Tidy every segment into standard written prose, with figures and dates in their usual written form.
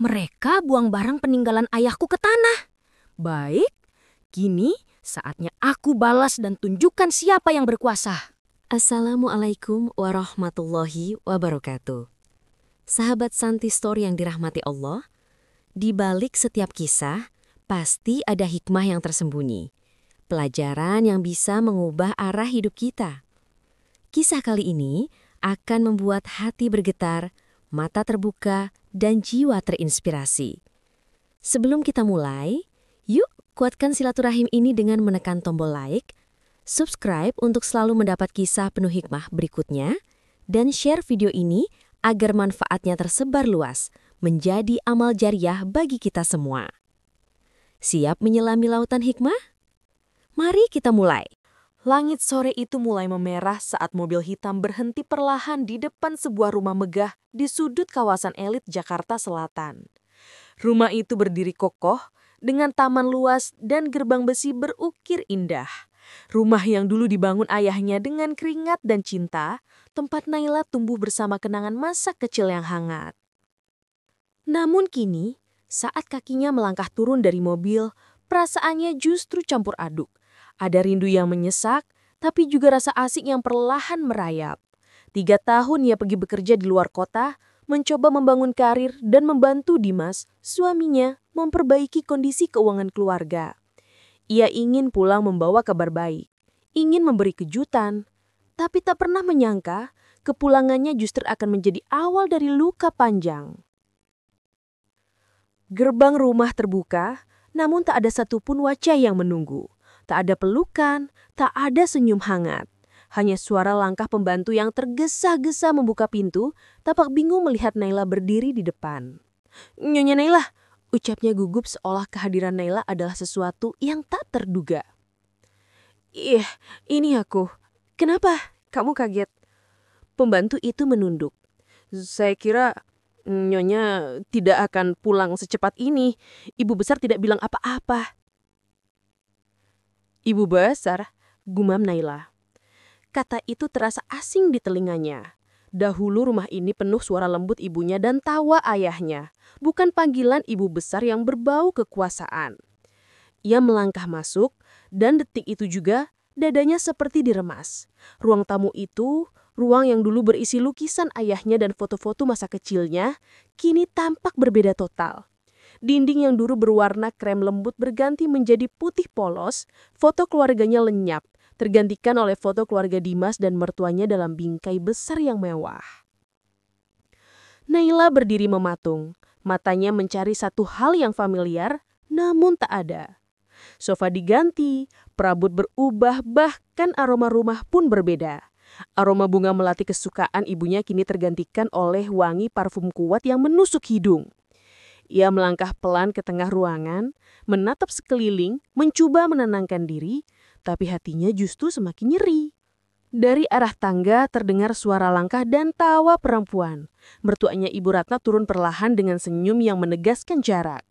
Mereka buang barang peninggalan ayahku ke tanah. Baik, kini saatnya aku balas dan tunjukkan siapa yang berkuasa. Assalamualaikum warahmatullahi wabarakatuh. Sahabat Santi Store yang dirahmati Allah, di balik setiap kisah pasti ada hikmah yang tersembunyi. Pelajaran yang bisa mengubah arah hidup kita. Kisah kali ini akan membuat hati bergetar, mata terbuka, dan jiwa terinspirasi. Sebelum kita mulai, yuk kuatkan silaturahim ini dengan menekan tombol like, subscribe untuk selalu mendapat kisah penuh hikmah berikutnya, dan share video ini agar manfaatnya tersebar luas, menjadi amal jariah bagi kita semua. Siap menyelami lautan hikmah? Mari kita mulai. Langit sore itu mulai memerah saat mobil hitam berhenti perlahan di depan sebuah rumah megah di sudut kawasan elit Jakarta Selatan. Rumah itu berdiri kokoh dengan taman luas dan gerbang besi berukir indah. Rumah yang dulu dibangun ayahnya dengan keringat dan cinta, tempat Naila tumbuh bersama kenangan masa kecil yang hangat. Namun kini, saat kakinya melangkah turun dari mobil, perasaannya justru campur aduk. Ada rindu yang menyesak, tapi juga rasa asik yang perlahan merayap. 3 tahun ia pergi bekerja di luar kota, mencoba membangun karir dan membantu Dimas, suaminya, memperbaiki kondisi keuangan keluarga. Ia ingin pulang membawa kabar baik, ingin memberi kejutan, tapi tak pernah menyangka kepulangannya justru akan menjadi awal dari luka panjang. Gerbang rumah terbuka, namun tak ada satupun wajah yang menunggu. Tak ada pelukan, tak ada senyum hangat. Hanya suara langkah pembantu yang tergesa-gesa membuka pintu, tampak bingung melihat Naila berdiri di depan. "Nyonya Naila," ucapnya gugup seolah kehadiran Naila adalah sesuatu yang tak terduga. "Ih, ini aku. Kenapa? Kamu kaget?" Pembantu itu menunduk. "Saya kira Nyonya tidak akan pulang secepat ini. Ibu besar tidak bilang apa-apa." "Ibu besar?" gumam Naila. Kata itu terasa asing di telinganya. Dahulu rumah ini penuh suara lembut ibunya dan tawa ayahnya, bukan panggilan ibu besar yang berbau kekuasaan. Ia melangkah masuk, dan detik itu juga dadanya seperti diremas. Ruang tamu itu, ruang yang dulu berisi lukisan ayahnya dan foto-foto masa kecilnya, kini tampak berbeda total. Dinding yang dulu berwarna krem lembut berganti menjadi putih polos, foto keluarganya lenyap, tergantikan oleh foto keluarga Dimas dan mertuanya dalam bingkai besar yang mewah. Naila berdiri mematung, matanya mencari satu hal yang familiar, namun tak ada. Sofa diganti, perabot berubah, bahkan aroma rumah pun berbeda. Aroma bunga melati kesukaan ibunya kini tergantikan oleh wangi parfum kuat yang menusuk hidung. Ia melangkah pelan ke tengah ruangan, menatap sekeliling, mencoba menenangkan diri, tapi hatinya justru semakin nyeri. Dari arah tangga terdengar suara langkah dan tawa perempuan. Mertuanya Ibu Ratna turun perlahan dengan senyum yang menegaskan jarak.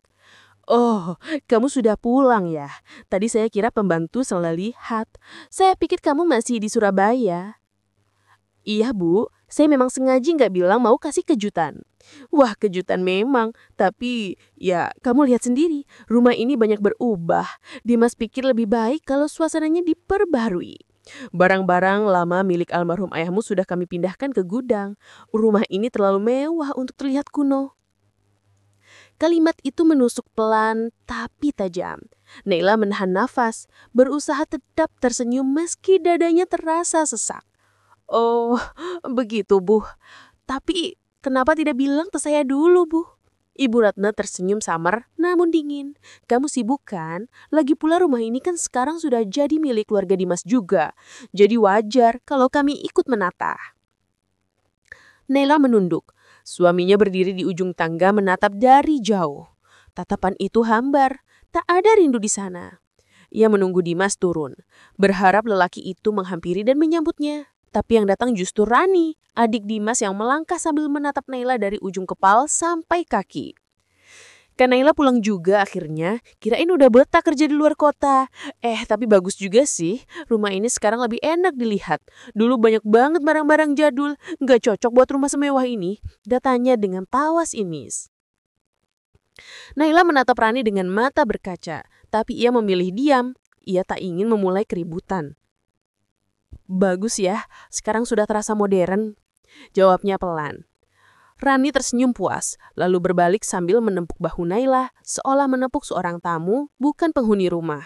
"Oh, kamu sudah pulang ya? Tadi saya kira pembantu salah lihat. Saya pikir kamu masih di Surabaya." "Iya Bu, saya memang sengaja nggak bilang mau kasih kejutan." "Wah, kejutan memang. Tapi ya kamu lihat sendiri, rumah ini banyak berubah. Dimas pikir lebih baik kalau suasananya diperbarui. Barang-barang lama milik almarhum ayahmu sudah kami pindahkan ke gudang. Rumah ini terlalu mewah untuk terlihat kuno." Kalimat itu menusuk pelan tapi tajam. Naila menahan nafas, berusaha tetap tersenyum meski dadanya terasa sesak. "Oh, begitu Bu. Tapi kenapa tidak bilang ke saya dulu Bu?" Ibu Ratna tersenyum samar namun dingin. "Kamu sibuk kan? Lagi pula rumah ini kan sekarang sudah jadi milik keluarga Dimas juga. Jadi wajar kalau kami ikut menata." Naila menunduk. Suaminya berdiri di ujung tangga menatap dari jauh. Tatapan itu hambar, tak ada rindu di sana. Ia menunggu Dimas turun, berharap lelaki itu menghampiri dan menyambutnya. Tapi yang datang justru Rani, adik Dimas yang melangkah sambil menatap Naila dari ujung kepala sampai kaki. Kan Naila pulang juga akhirnya, kirain udah betah kerja di luar kota. Tapi bagus juga sih, rumah ini sekarang lebih enak dilihat. Dulu banyak banget barang-barang jadul, nggak cocok buat rumah semewah ini, datanya dengan tawa sinis. Naila menatap Rani dengan mata berkaca, tapi ia memilih diam. Ia tak ingin memulai keributan. Bagus ya, sekarang sudah terasa modern, jawabnya pelan. Rani tersenyum puas, lalu berbalik sambil menepuk bahu Naila, seolah menepuk seorang tamu, bukan penghuni rumah.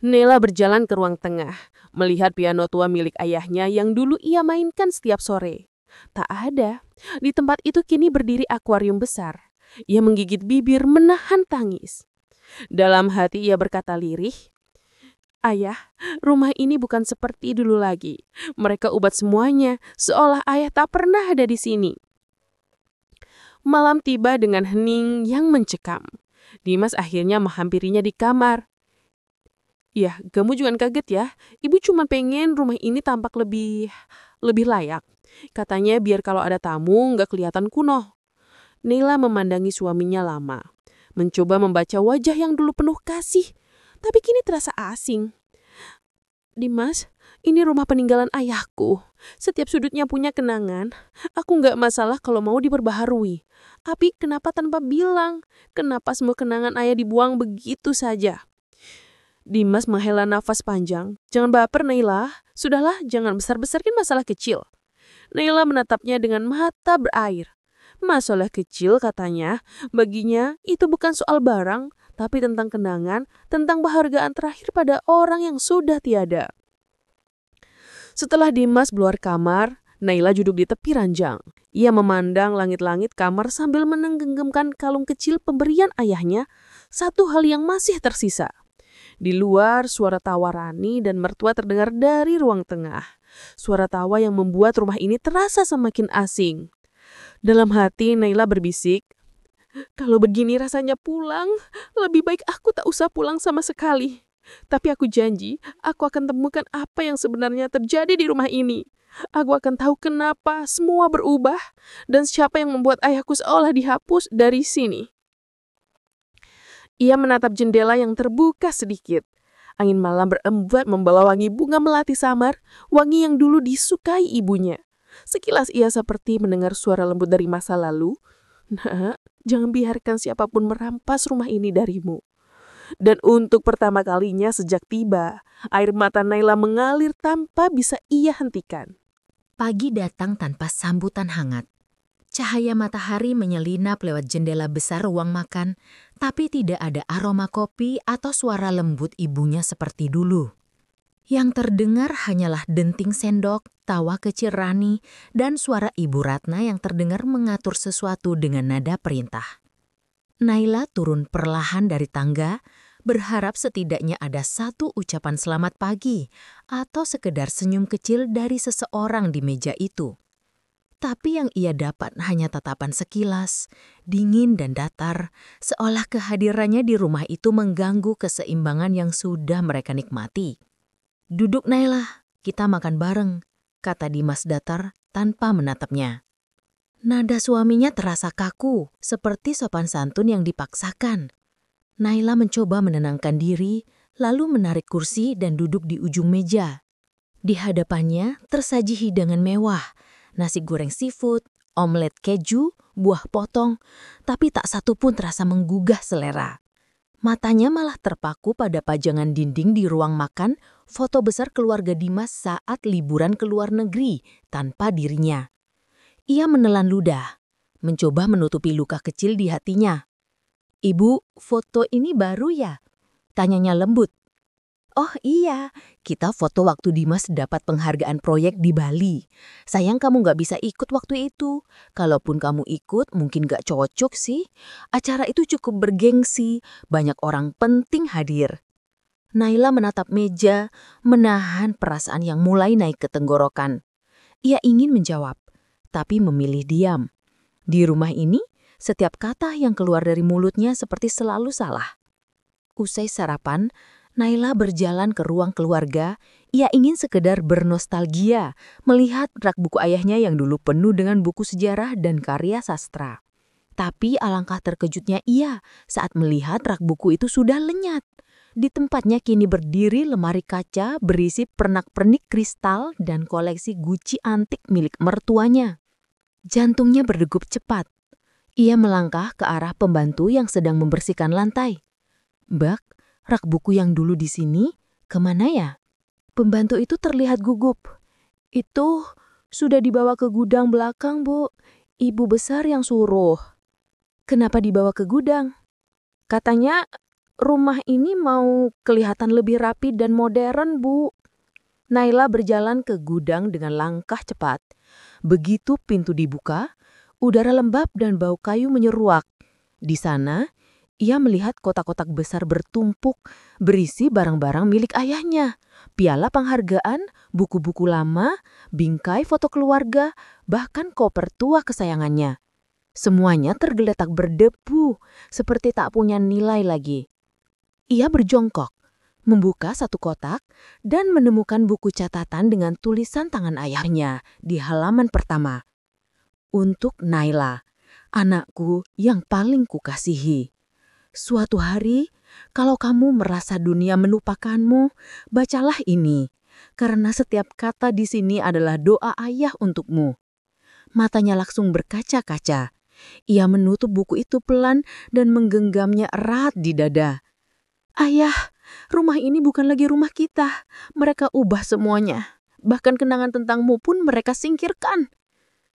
Naila berjalan ke ruang tengah, melihat piano tua milik ayahnya yang dulu ia mainkan setiap sore. Tak ada. Di tempat itu kini berdiri akuarium besar. Ia menggigit bibir menahan tangis. Dalam hati ia berkata lirih, "Ayah, rumah ini bukan seperti dulu lagi. Mereka ubah semuanya, seolah ayah tak pernah ada di sini." Malam tiba dengan hening yang mencekam. Dimas akhirnya menghampirinya di kamar. "Ya, kamu jangan kaget ya. Ibu cuma pengen rumah ini tampak lebih layak. Katanya biar kalau ada tamu nggak kelihatan kuno." Naila memandangi suaminya lama. Mencoba membaca wajah yang dulu penuh kasih, tapi kini terasa asing. "Dimas, ini rumah peninggalan ayahku. Setiap sudutnya punya kenangan. Aku nggak masalah kalau mau diperbaharui. Tapi kenapa tanpa bilang? Kenapa semua kenangan ayah dibuang begitu saja?" Dimas menghela nafas panjang. "Jangan baper, Naila. Sudahlah, jangan besar-besarkan masalah kecil." Naila menatapnya dengan mata berair. "Masalah kecil," katanya. Baginya, itu bukan soal barang, tapi tentang kenangan, tentang penghargaan terakhir pada orang yang sudah tiada. Setelah Dimas keluar kamar, Naila duduk di tepi ranjang. Ia memandang langit-langit kamar sambil menenggenggamkan kalung kecil pemberian ayahnya, satu hal yang masih tersisa. Di luar, suara tawa Rani dan mertua terdengar dari ruang tengah. Suara tawa yang membuat rumah ini terasa semakin asing. Dalam hati, Naila berbisik, "Kalau begini rasanya pulang, lebih baik aku tak usah pulang sama sekali. Tapi aku janji, aku akan temukan apa yang sebenarnya terjadi di rumah ini. Aku akan tahu kenapa semua berubah dan siapa yang membuat ayahku seolah dihapus dari sini." Ia menatap jendela yang terbuka sedikit. Angin malam berembus membawa wangi bunga melati samar, wangi yang dulu disukai ibunya. Sekilas ia seperti mendengar suara lembut dari masa lalu. "Nak, jangan biarkan siapapun merampas rumah ini darimu." Dan untuk pertama kalinya sejak tiba, air mata Naila mengalir tanpa bisa ia hentikan. Pagi datang tanpa sambutan hangat. Cahaya matahari menyelinap lewat jendela besar ruang makan, tapi tidak ada aroma kopi atau suara lembut ibunya seperti dulu. Yang terdengar hanyalah denting sendok, tawa kecil Rani, dan suara Ibu Ratna yang terdengar mengatur sesuatu dengan nada perintah. Naila turun perlahan dari tangga, berharap setidaknya ada satu ucapan selamat pagi atau sekedar senyum kecil dari seseorang di meja itu. Tapi yang ia dapat hanya tatapan sekilas, dingin dan datar, seolah kehadirannya di rumah itu mengganggu keseimbangan yang sudah mereka nikmati. "Duduk Naila, kita makan bareng," kata Dimas datar tanpa menatapnya. Nada suaminya terasa kaku, seperti sopan santun yang dipaksakan. Naila mencoba menenangkan diri, lalu menarik kursi dan duduk di ujung meja. Di hadapannya tersaji hidangan mewah, nasi goreng seafood, omelet keju, buah potong, tapi tak satu pun terasa menggugah selera. Matanya malah terpaku pada pajangan dinding di ruang makan, foto besar keluarga Dimas saat liburan ke luar negeri tanpa dirinya. Ia menelan ludah, mencoba menutupi luka kecil di hatinya. "Ibu, foto ini baru ya?" tanyanya lembut. "Oh iya, kita foto waktu Dimas dapat penghargaan proyek di Bali. Sayang kamu gak bisa ikut waktu itu. Kalaupun kamu ikut mungkin gak cocok sih. Acara itu cukup bergengsi, banyak orang penting hadir." Naila menatap meja, menahan perasaan yang mulai naik ke tenggorokan. Ia ingin menjawab, tapi memilih diam. Di rumah ini, setiap kata yang keluar dari mulutnya seperti selalu salah. Usai sarapan, Naila berjalan ke ruang keluarga. Ia ingin sekedar bernostalgia, melihat rak buku ayahnya yang dulu penuh dengan buku sejarah dan karya sastra. Tapi alangkah terkejutnya ia saat melihat rak buku itu sudah lenyat. Di tempatnya kini berdiri lemari kaca berisi pernak-pernik kristal dan koleksi guci antik milik mertuanya. Jantungnya berdegup cepat. Ia melangkah ke arah pembantu yang sedang membersihkan lantai. "Mbak, rak buku yang dulu di sini, kemana ya?" Pembantu itu terlihat gugup. "Itu sudah dibawa ke gudang belakang, Bu. Ibu besar yang suruh." "Kenapa dibawa ke gudang?" "Katanya rumah ini mau kelihatan lebih rapi dan modern, Bu." Naila berjalan ke gudang dengan langkah cepat. Begitu pintu dibuka, udara lembab dan bau kayu menyeruak. Di sana, ia melihat kotak-kotak besar bertumpuk berisi barang-barang milik ayahnya. Piala penghargaan, buku-buku lama, bingkai foto keluarga, bahkan koper tua kesayangannya. Semuanya tergeletak berdebu, seperti tak punya nilai lagi. Ia berjongkok, membuka satu kotak, dan menemukan buku catatan dengan tulisan tangan ayahnya di halaman pertama. "Untuk Naila, anakku yang paling kukasihi. Suatu hari, kalau kamu merasa dunia melupakanmu, bacalah ini, karena setiap kata di sini adalah doa ayah untukmu." Matanya langsung berkaca-kaca. Ia menutup buku itu pelan dan menggenggamnya erat di dada. "Ayah, rumah ini bukan lagi rumah kita. Mereka ubah semuanya. Bahkan kenangan tentangmu pun mereka singkirkan."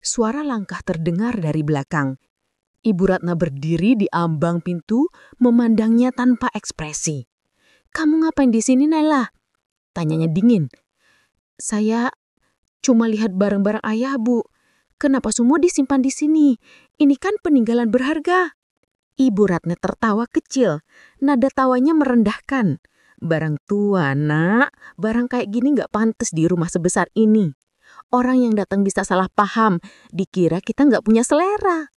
Suara langkah terdengar dari belakang. Ibu Ratna berdiri di ambang pintu, memandangnya tanpa ekspresi. "Kamu ngapain di sini, Naila?" tanyanya dingin. "Saya cuma lihat barang-barang ayah, Bu. Kenapa semua disimpan di sini? Ini kan peninggalan berharga." Ibu Ratna tertawa kecil, nada tawanya merendahkan. "Barang tua, Nak. Barang kayak gini gak pantas di rumah sebesar ini. Orang yang datang bisa salah paham, dikira kita gak punya selera."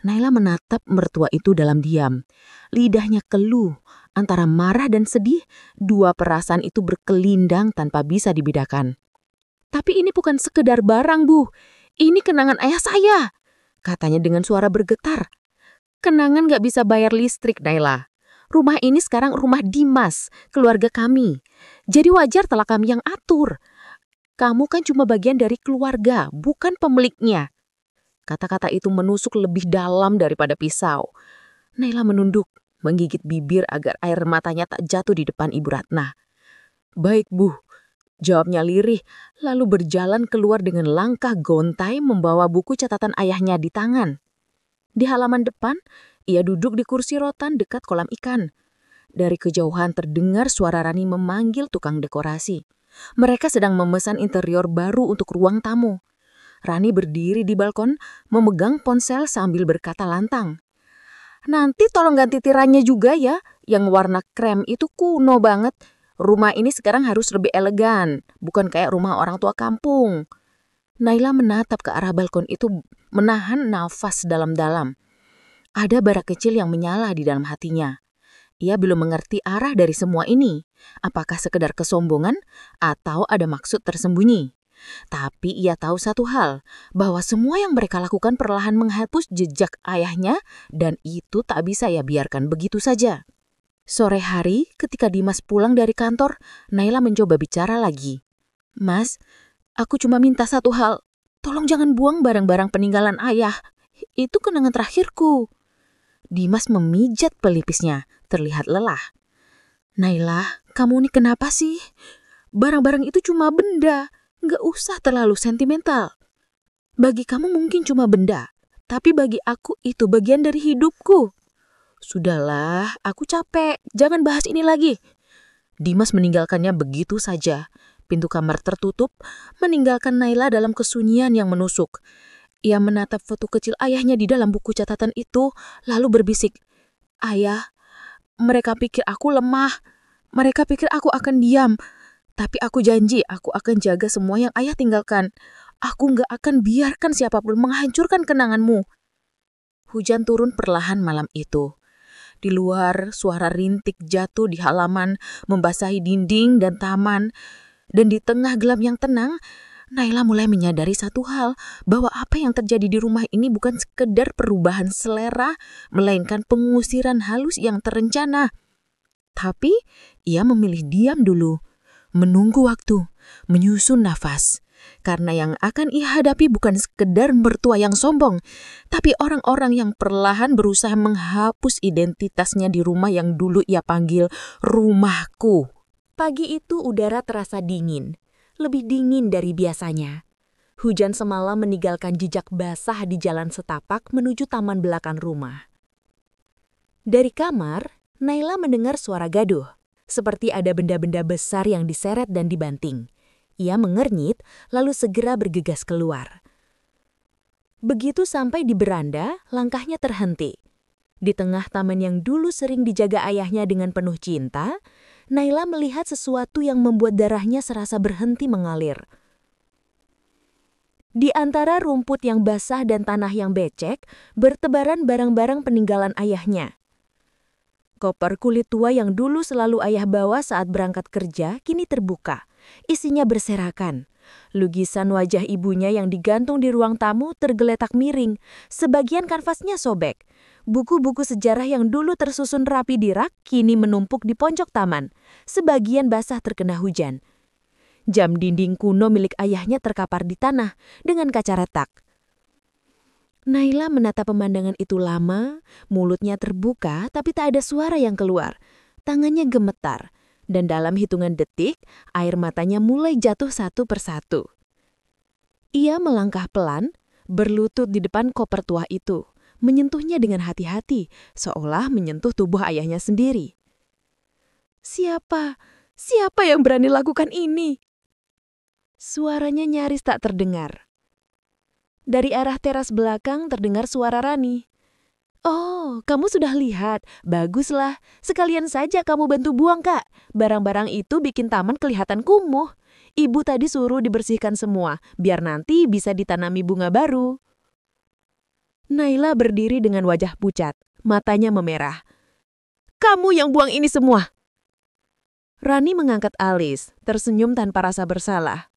Naila menatap mertua itu dalam diam. Lidahnya keluh, antara marah dan sedih, dua perasaan itu berkelindang tanpa bisa dibedakan. "Tapi ini bukan sekedar barang, Bu. Ini kenangan ayah saya," katanya dengan suara bergetar. "Kenangan gak bisa bayar listrik, Naila. Rumah ini sekarang rumah Dimas, keluarga kami. Jadi wajar telah kami yang atur. Kamu kan cuma bagian dari keluarga, bukan pemiliknya." Kata-kata itu menusuk lebih dalam daripada pisau. Naila menunduk, menggigit bibir agar air matanya tak jatuh di depan Ibu Ratna. "Baik, Bu," jawabnya lirih, lalu berjalan keluar dengan langkah gontai membawa buku catatan ayahnya di tangan. Di halaman depan, ia duduk di kursi rotan dekat kolam ikan. Dari kejauhan terdengar suara Rani memanggil tukang dekorasi. Mereka sedang memesan interior baru untuk ruang tamu. Rani berdiri di balkon, memegang ponsel sambil berkata lantang, "Nanti tolong ganti tirannya juga ya, yang warna krem itu kuno banget. Rumah ini sekarang harus lebih elegan, bukan kayak rumah orang tua kampung." Naila menatap ke arah balkon itu, menahan nafas dalam-dalam. Ada bara kecil yang menyala di dalam hatinya. Ia belum mengerti arah dari semua ini. Apakah sekedar kesombongan atau ada maksud tersembunyi? Tapi ia tahu satu hal, bahwa semua yang mereka lakukan perlahan menghapus jejak ayahnya, dan itu tak bisa ia biarkan begitu saja. Sore hari, ketika Dimas pulang dari kantor, Naila mencoba bicara lagi. "Mas, aku cuma minta satu hal. Tolong jangan buang barang-barang peninggalan ayah. Itu kenangan terakhirku." Dimas memijat pelipisnya, terlihat lelah. "Naila, kamu ini kenapa sih? Barang-barang itu cuma benda. Nggak usah terlalu sentimental. Bagi kamu mungkin cuma benda, tapi bagi aku itu bagian dari hidupku." "Sudahlah, aku capek. Jangan bahas ini lagi." Dimas meninggalkannya begitu saja. Pintu kamar tertutup, meninggalkan Naila dalam kesunyian yang menusuk. Ia menatap foto kecil ayahnya di dalam buku catatan itu, lalu berbisik, "Ayah, mereka pikir aku lemah. Mereka pikir aku akan diam. Tapi aku janji aku akan jaga semua yang ayah tinggalkan. Aku gak akan biarkan siapapun menghancurkan kenanganmu." Hujan turun perlahan malam itu. Di luar, suara rintik jatuh di halaman, membasahi dinding dan taman. Dan di tengah gelap yang tenang, Naila mulai menyadari satu hal, bahwa apa yang terjadi di rumah ini bukan sekedar perubahan selera, melainkan pengusiran halus yang terencana. Tapi ia memilih diam dulu, menunggu waktu, menyusun nafas. karena yang akan ia hadapi bukan sekedar mertua yang sombong, tapi orang-orang yang perlahan berusaha menghapus identitasnya di rumah yang dulu ia panggil rumahku. Pagi itu udara terasa dingin, lebih dingin dari biasanya. Hujan semalam meninggalkan jejak basah di jalan setapak menuju taman belakang rumah. Dari kamar, Naila mendengar suara gaduh, seperti ada benda-benda besar yang diseret dan dibanting. Ia mengernyit, lalu segera bergegas keluar. Begitu sampai di beranda, langkahnya terhenti. Di tengah taman yang dulu sering dijaga ayahnya dengan penuh cinta, Naila melihat sesuatu yang membuat darahnya serasa berhenti mengalir. Di antara rumput yang basah dan tanah yang becek, bertebaran barang-barang peninggalan ayahnya. Koper kulit tua yang dulu selalu ayah bawa saat berangkat kerja kini terbuka. Isinya berserakan. Lukisan wajah ibunya yang digantung di ruang tamu tergeletak miring. Sebagian kanvasnya sobek. Buku-buku sejarah yang dulu tersusun rapi di rak kini menumpuk di pojok taman. Sebagian basah terkena hujan. Jam dinding kuno milik ayahnya terkapar di tanah dengan kaca retak. Naila menatap pemandangan itu lama, mulutnya terbuka tapi tak ada suara yang keluar. Tangannya gemetar, dan dalam hitungan detik, air matanya mulai jatuh satu persatu. Ia melangkah pelan, berlutut di depan koper tua itu, menyentuhnya dengan hati-hati, seolah menyentuh tubuh ayahnya sendiri. Siapa yang berani lakukan ini? Suaranya nyaris tak terdengar. Dari arah teras belakang terdengar suara Rani. "Oh, kamu sudah lihat. Baguslah. Sekalian saja kamu bantu buang, Kak. Barang-barang itu bikin taman kelihatan kumuh. Ibu tadi suruh dibersihkan semua, biar nanti bisa ditanami bunga baru." Naila berdiri dengan wajah pucat, matanya memerah. "Kamu yang buang ini semua!" Rani mengangkat alis, tersenyum tanpa rasa bersalah.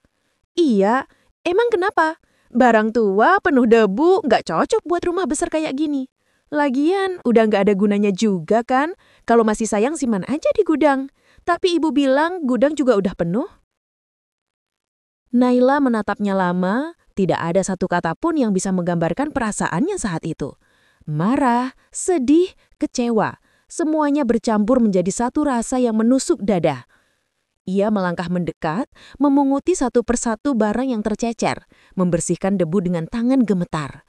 "Iya, emang kenapa? Barang tua, penuh debu, nggak cocok buat rumah besar kayak gini. Lagian, udah nggak ada gunanya juga kan? Kalau masih sayang simpan aja di gudang. Tapi ibu bilang gudang juga udah penuh." Naila menatapnya lama, tidak ada satu kata pun yang bisa menggambarkan perasaannya saat itu. Marah, sedih, kecewa, semuanya bercampur menjadi satu rasa yang menusuk dada. Ia melangkah mendekat, memunguti satu persatu barang yang tercecer, membersihkan debu dengan tangan gemetar.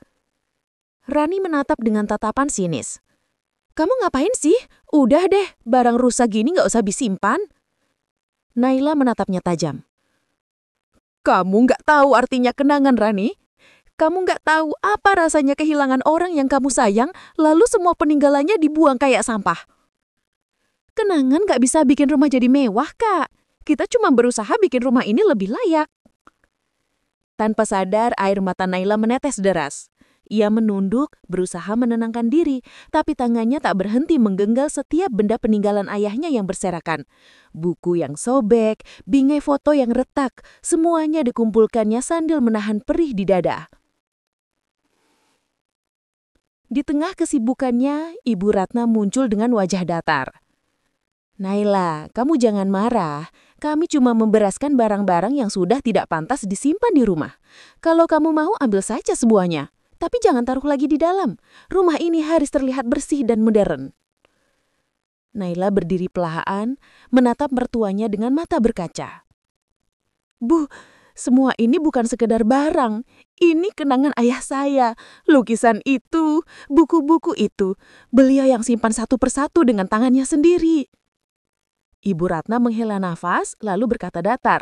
Rani menatap dengan tatapan sinis. "Kamu ngapain sih? Udah deh, barang rusak gini nggak usah disimpan." Naila menatapnya tajam. "Kamu nggak tahu artinya kenangan, Rani. Kamu nggak tahu apa rasanya kehilangan orang yang kamu sayang, lalu semua peninggalannya dibuang kayak sampah. Kenangan nggak bisa bikin rumah jadi mewah, Kak. Kita cuma berusaha bikin rumah ini lebih layak." Tanpa sadar, air mata Naila menetes deras. Ia menunduk, berusaha menenangkan diri, tapi tangannya tak berhenti menggenggam setiap benda peninggalan ayahnya yang berserakan. Buku yang sobek, bingai foto yang retak, semuanya dikumpulkannya sambil menahan perih di dada. Di tengah kesibukannya, Ibu Ratna muncul dengan wajah datar. "Naila, kamu jangan marah. Kami cuma membereskan barang-barang yang sudah tidak pantas disimpan di rumah. Kalau kamu mau ambil saja semuanya. Tapi jangan taruh lagi di dalam. Rumah ini harus terlihat bersih dan modern." Naila berdiri pelahaan, menatap mertuanya dengan mata berkaca. "Bu, semua ini bukan sekedar barang. Ini kenangan ayah saya. Lukisan itu, buku-buku itu. Beliau yang simpan satu persatu dengan tangannya sendiri." Ibu Ratna menghela nafas, lalu berkata datar.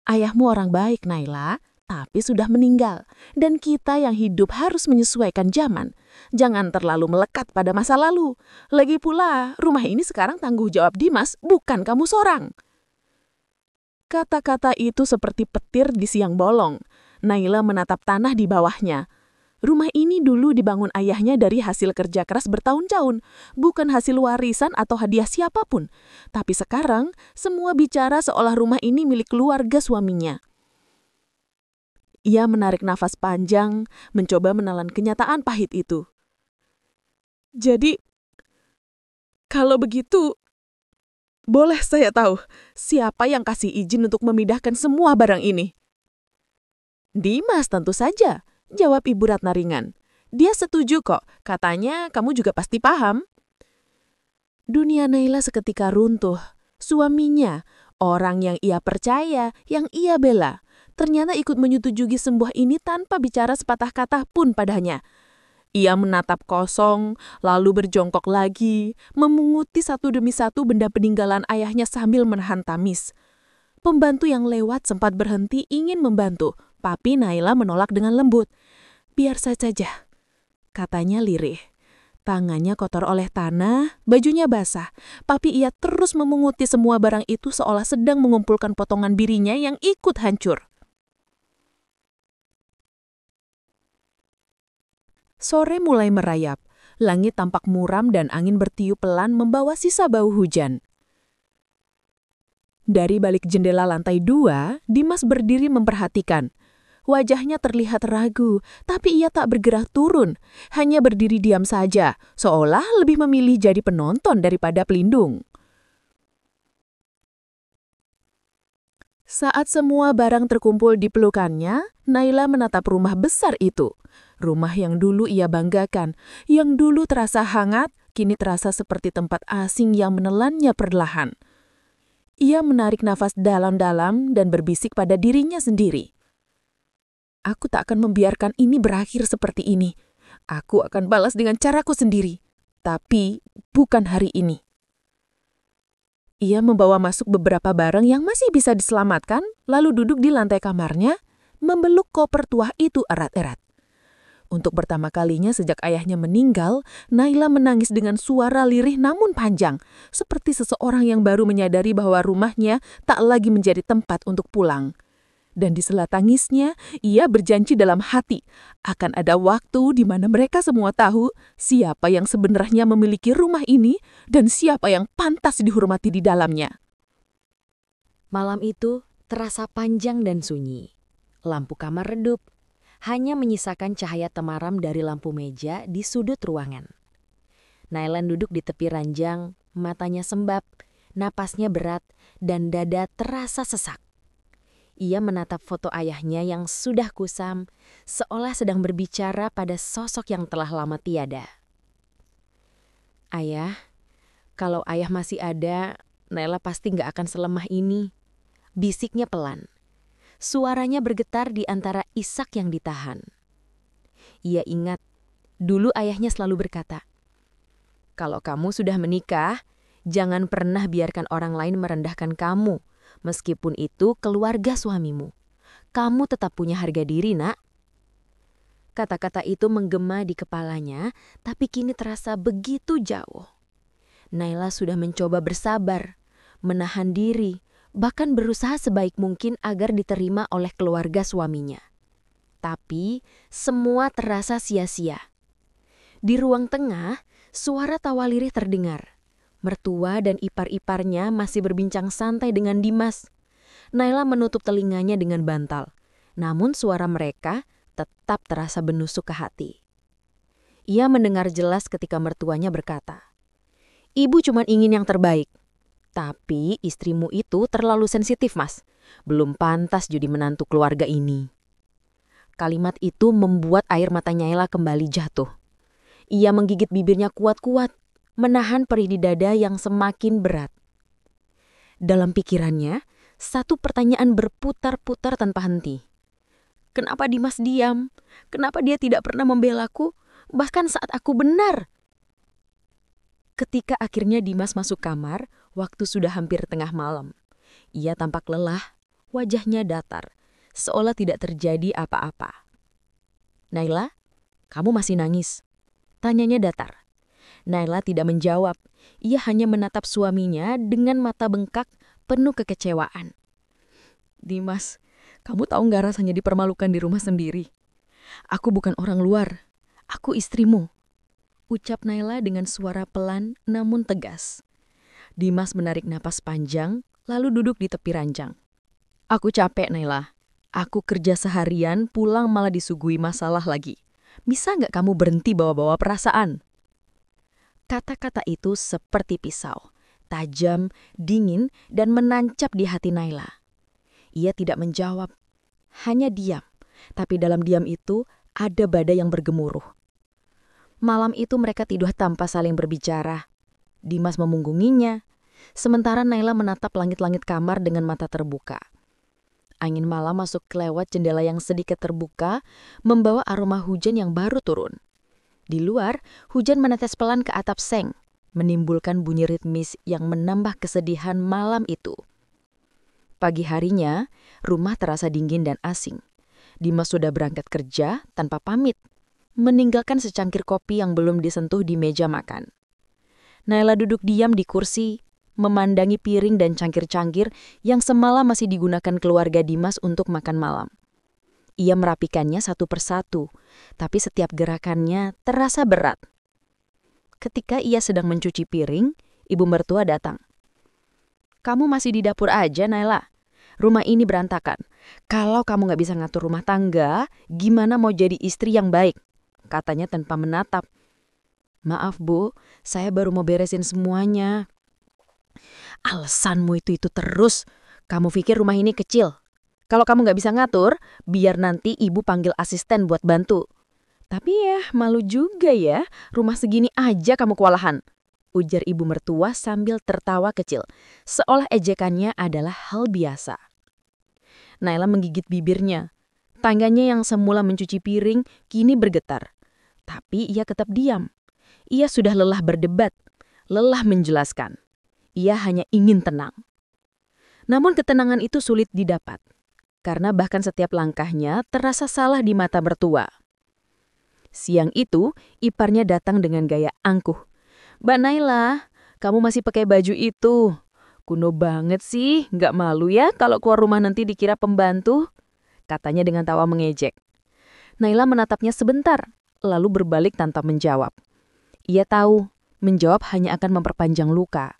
"Ayahmu orang baik, Naila, tapi sudah meninggal. Dan kita yang hidup harus menyesuaikan zaman. Jangan terlalu melekat pada masa lalu. Lagi pula, rumah ini sekarang tanggung jawab Dimas, bukan kamu seorang." Kata-kata itu seperti petir di siang bolong. Naila menatap tanah di bawahnya. Rumah ini dulu dibangun ayahnya dari hasil kerja keras bertahun-tahun, bukan hasil warisan atau hadiah siapapun. Tapi sekarang, semua bicara seolah rumah ini milik keluarga suaminya. Ia menarik nafas panjang, mencoba menelan kenyataan pahit itu. "Jadi, kalau begitu, boleh saya tahu siapa yang kasih izin untuk memindahkan semua barang ini?" Dimas tentu saja, jawab Ibu Ratna ringan. Dia setuju kok, katanya kamu juga pasti paham. Dunia Naila seketika runtuh. Suaminya, orang yang ia percaya, yang ia bela, ternyata ikut menyetujui sembuh ini tanpa bicara sepatah kata pun padanya. Ia menatap kosong, lalu berjongkok lagi, memunguti satu demi satu benda peninggalan ayahnya sambil menahan tangis. Pembantu yang lewat sempat berhenti ingin membantu, tapi Naila menolak dengan lembut. "Biar saja," katanya lirih. Tangannya kotor oleh tanah, bajunya basah, tapi ia terus memunguti semua barang itu seolah sedang mengumpulkan potongan birinya yang ikut hancur. Sore mulai merayap, langit tampak muram dan angin bertiup pelan membawa sisa bau hujan. Dari balik jendela lantai 2, Dimas berdiri memperhatikan. Wajahnya terlihat ragu, tapi ia tak bergerak turun, hanya berdiri diam saja, seolah lebih memilih jadi penonton daripada pelindung. Saat semua barang terkumpul di pelukannya, Naila menatap rumah besar itu. Rumah yang dulu ia banggakan, yang dulu terasa hangat, kini terasa seperti tempat asing yang menelannya perlahan. Ia menarik nafas dalam-dalam dan berbisik pada dirinya sendiri. "Aku tak akan membiarkan ini berakhir seperti ini. Aku akan balas dengan caraku sendiri. Tapi bukan hari ini." Ia membawa masuk beberapa barang yang masih bisa diselamatkan, lalu duduk di lantai kamarnya, membeluk koper tua itu erat-erat. Untuk pertama kalinya sejak ayahnya meninggal, Naila menangis dengan suara lirih namun panjang, seperti seseorang yang baru menyadari bahwa rumahnya tak lagi menjadi tempat untuk pulang. Dan di sela tangisnya, ia berjanji dalam hati, akan ada waktu di mana mereka semua tahu siapa yang sebenarnya memiliki rumah ini dan siapa yang pantas dihormati di dalamnya. Malam itu terasa panjang dan sunyi. Lampu kamar redup, hanya menyisakan cahaya temaram dari lampu meja di sudut ruangan. Naila duduk di tepi ranjang, matanya sembab, napasnya berat, dan dada terasa sesak. Ia menatap foto ayahnya yang sudah kusam, seolah sedang berbicara pada sosok yang telah lama tiada. "Ayah, kalau ayah masih ada, Naila pasti nggak akan selemah ini," bisiknya pelan. Suaranya bergetar di antara isak yang ditahan. Ia ingat, dulu ayahnya selalu berkata, "Kalau kamu sudah menikah, jangan pernah biarkan orang lain merendahkan kamu, meskipun itu keluarga suamimu. Kamu tetap punya harga diri, nak." Kata-kata itu menggema di kepalanya, tapi kini terasa begitu jauh. Naila sudah mencoba bersabar, menahan diri, bahkan berusaha sebaik mungkin agar diterima oleh keluarga suaminya. Tapi semua terasa sia-sia. Di ruang tengah, suara tawa lirih terdengar. Mertua dan ipar-iparnya masih berbincang santai dengan Dimas. Naila menutup telinganya dengan bantal, namun suara mereka tetap terasa menusuk ke hati. Ia mendengar jelas ketika mertuanya berkata, "Ibu cuma ingin yang terbaik. Tapi istrimu itu terlalu sensitif, Mas. Belum pantas jadi menantu keluarga ini." Kalimat itu membuat air mata Naila kembali jatuh. Ia menggigit bibirnya kuat-kuat, menahan perih di dada yang semakin berat. Dalam pikirannya, satu pertanyaan berputar-putar tanpa henti. Kenapa Dimas diam? Kenapa dia tidak pernah membelaku, bahkan saat aku benar? Ketika akhirnya Dimas masuk kamar, waktu sudah hampir tengah malam. Ia tampak lelah, wajahnya datar, seolah tidak terjadi apa-apa. "Naila, kamu masih nangis?" tanyanya datar. Naila tidak menjawab, ia hanya menatap suaminya dengan mata bengkak penuh kekecewaan. "Dimas, kamu tahu nggak rasanya dipermalukan di rumah sendiri? Aku bukan orang luar, aku istrimu," ucap Naila dengan suara pelan namun tegas. Dimas menarik napas panjang, lalu duduk di tepi ranjang. "Aku capek, Naila. Aku kerja seharian, pulang malah disuguhi masalah lagi. Bisa nggak kamu berhenti bawa-bawa perasaan?" Kata-kata itu seperti pisau, tajam, dingin, dan menancap di hati Naila. Ia tidak menjawab, hanya diam, Tapi dalam diam itu ada badai yang bergemuruh. Malam itu mereka tidur tanpa saling berbicara. Dimas memunggunginya, sementara Naila menatap langit-langit kamar dengan mata terbuka. Angin malam masuk lewat jendela yang sedikit terbuka, membawa aroma hujan yang baru turun. Di luar, hujan menetes pelan ke atap seng, menimbulkan bunyi ritmis yang menambah kesedihan malam itu. Pagi harinya, rumah terasa dingin dan asing. Dimas sudah berangkat kerja tanpa pamit, meninggalkan secangkir kopi yang belum disentuh di meja makan. Naila duduk diam di kursi, memandangi piring dan cangkir-cangkir yang semalam masih digunakan keluarga Dimas untuk makan malam. Ia merapikannya satu persatu, tapi setiap gerakannya terasa berat. Ketika ia sedang mencuci piring, ibu mertua datang. "Kamu masih di dapur aja, Naila. Rumah ini berantakan. Kalau kamu gak bisa ngatur rumah tangga, gimana mau jadi istri yang baik?" katanya tanpa menatap. "Maaf Bu, saya baru mau beresin semuanya." "Alasanmu itu terus. Kamu pikir rumah ini kecil? Kalau kamu gak bisa ngatur, biar nanti ibu panggil asisten buat bantu." "Tapi ya, malu juga ya, rumah segini aja kamu kewalahan," ujar ibu mertua sambil tertawa kecil, seolah ejekannya adalah hal biasa. Naila menggigit bibirnya. Tangannya yang semula mencuci piring kini bergetar. Tapi ia tetap diam. Ia sudah lelah berdebat, lelah menjelaskan. Ia hanya ingin tenang. Namun ketenangan itu sulit didapat, karena bahkan setiap langkahnya terasa salah di mata mertua. Siang itu, iparnya datang dengan gaya angkuh. "Mbak Naila, kamu masih pakai baju itu. Kuno banget sih, nggak malu ya kalau keluar rumah nanti dikira pembantu?" katanya dengan tawa mengejek. Naila menatapnya sebentar, lalu berbalik tanpa menjawab. Ia tahu, menjawab hanya akan memperpanjang luka.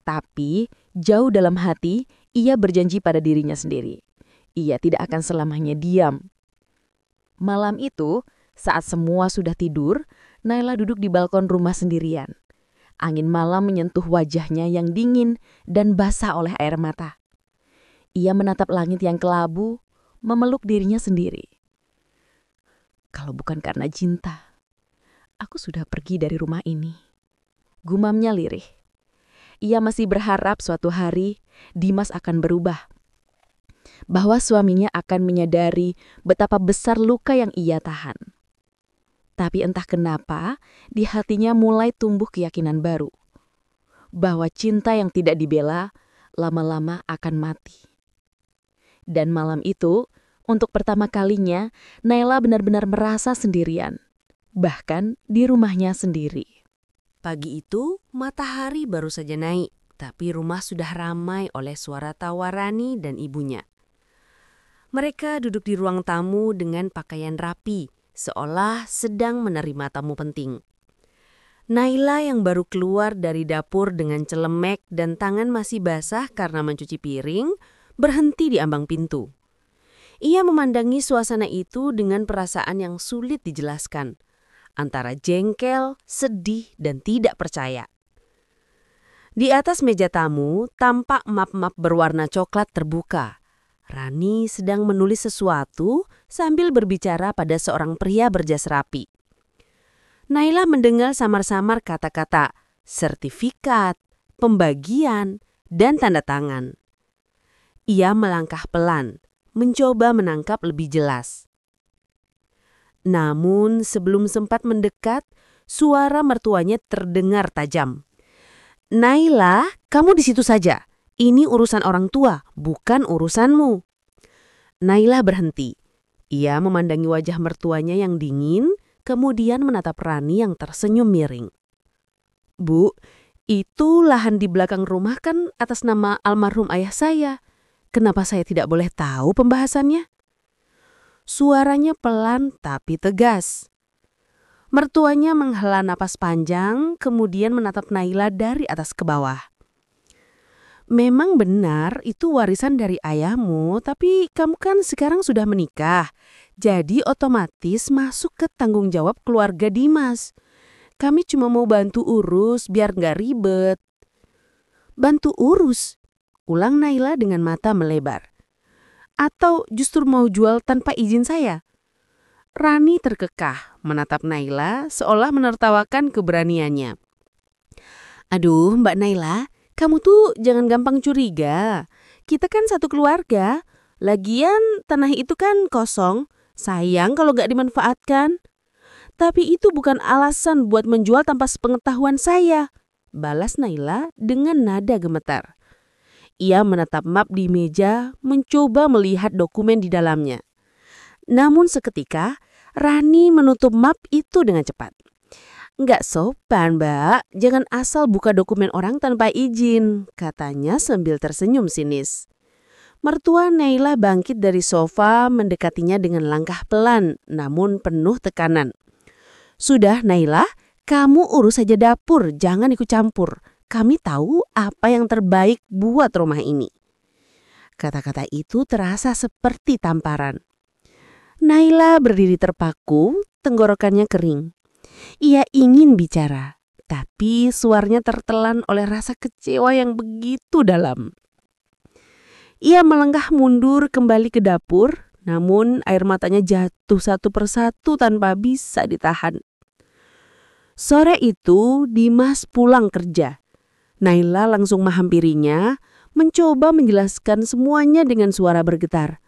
Tapi, jauh dalam hati, ia berjanji pada dirinya sendiri. Ia tidak akan selamanya diam. Malam itu, saat semua sudah tidur, Naila duduk di balkon rumah sendirian. Angin malam menyentuh wajahnya yang dingin dan basah oleh air mata. Ia menatap langit yang kelabu, memeluk dirinya sendiri. "Kalau bukan karena cinta, aku sudah pergi dari rumah ini," gumamnya lirih. Ia masih berharap suatu hari Dimas akan berubah, bahwa suaminya akan menyadari betapa besar luka yang ia tahan. Tapi entah kenapa, di hatinya mulai tumbuh keyakinan baru, bahwa cinta yang tidak dibela lama-lama akan mati. Dan malam itu, untuk pertama kalinya, Naila benar-benar merasa sendirian, bahkan di rumahnya sendiri. Pagi itu, matahari baru saja naik, tapi rumah sudah ramai oleh suara tawa Rani dan ibunya. Mereka duduk di ruang tamu dengan pakaian rapi, seolah sedang menerima tamu penting. Naila yang baru keluar dari dapur dengan celemek dan tangan masih basah karena mencuci piring, berhenti di ambang pintu. Ia memandangi suasana itu dengan perasaan yang sulit dijelaskan, antara jengkel, sedih, dan tidak percaya. Di atas meja tamu, tampak map-map berwarna coklat terbuka. Rani sedang menulis sesuatu sambil berbicara pada seorang pria berjas rapi. Naila mendengar samar-samar kata-kata sertifikat, pembagian, dan tanda tangan. Ia melangkah pelan, mencoba menangkap lebih jelas. Namun sebelum sempat mendekat, suara mertuanya terdengar tajam. "Naila, kamu di situ saja. Ini urusan orang tua, bukan urusanmu." Naila berhenti. Ia memandangi wajah mertuanya yang dingin, kemudian menatap Rani yang tersenyum miring. "Bu, itu lahan di belakang rumah kan atas nama almarhum ayah saya. Kenapa saya tidak boleh tahu pembahasannya?" Suaranya pelan tapi tegas. Mertuanya menghela napas panjang, kemudian menatap Naila dari atas ke bawah. "Memang benar itu warisan dari ayahmu, tapi kamu kan sekarang sudah menikah. Jadi otomatis masuk ke tanggung jawab keluarga Dimas. Kami cuma mau bantu urus biar nggak ribet." "Bantu urus?" ulang Naila dengan mata melebar. Atau justru mau jual tanpa izin saya? Rani terkekeh menatap Naila seolah menertawakan keberaniannya. Aduh, Mbak Naila, kamu tuh jangan gampang curiga. Kita kan satu keluarga. Lagian tanah itu kan kosong. Sayang kalau gak dimanfaatkan. Tapi itu bukan alasan buat menjual tanpa sepengetahuan saya, balas Naila dengan nada gemetar. Ia menatap map di meja, mencoba melihat dokumen di dalamnya. Namun seketika, Rani menutup map itu dengan cepat. Nggak sopan, Mbak. Jangan asal buka dokumen orang tanpa izin, katanya sambil tersenyum sinis. Mertua Naila bangkit dari sofa mendekatinya dengan langkah pelan, namun penuh tekanan. Sudah, Naila, kamu urus saja dapur, jangan ikut campur. Kami tahu apa yang terbaik buat rumah ini. Kata-kata itu terasa seperti tamparan. Naila berdiri terpaku, tenggorokannya kering. Ia ingin bicara, tapi suaranya tertelan oleh rasa kecewa yang begitu dalam. Ia melangkah mundur kembali ke dapur, namun air matanya jatuh satu persatu tanpa bisa ditahan. Sore itu Dimas pulang kerja. Naila langsung menghampirinya, mencoba menjelaskan semuanya dengan suara bergetar.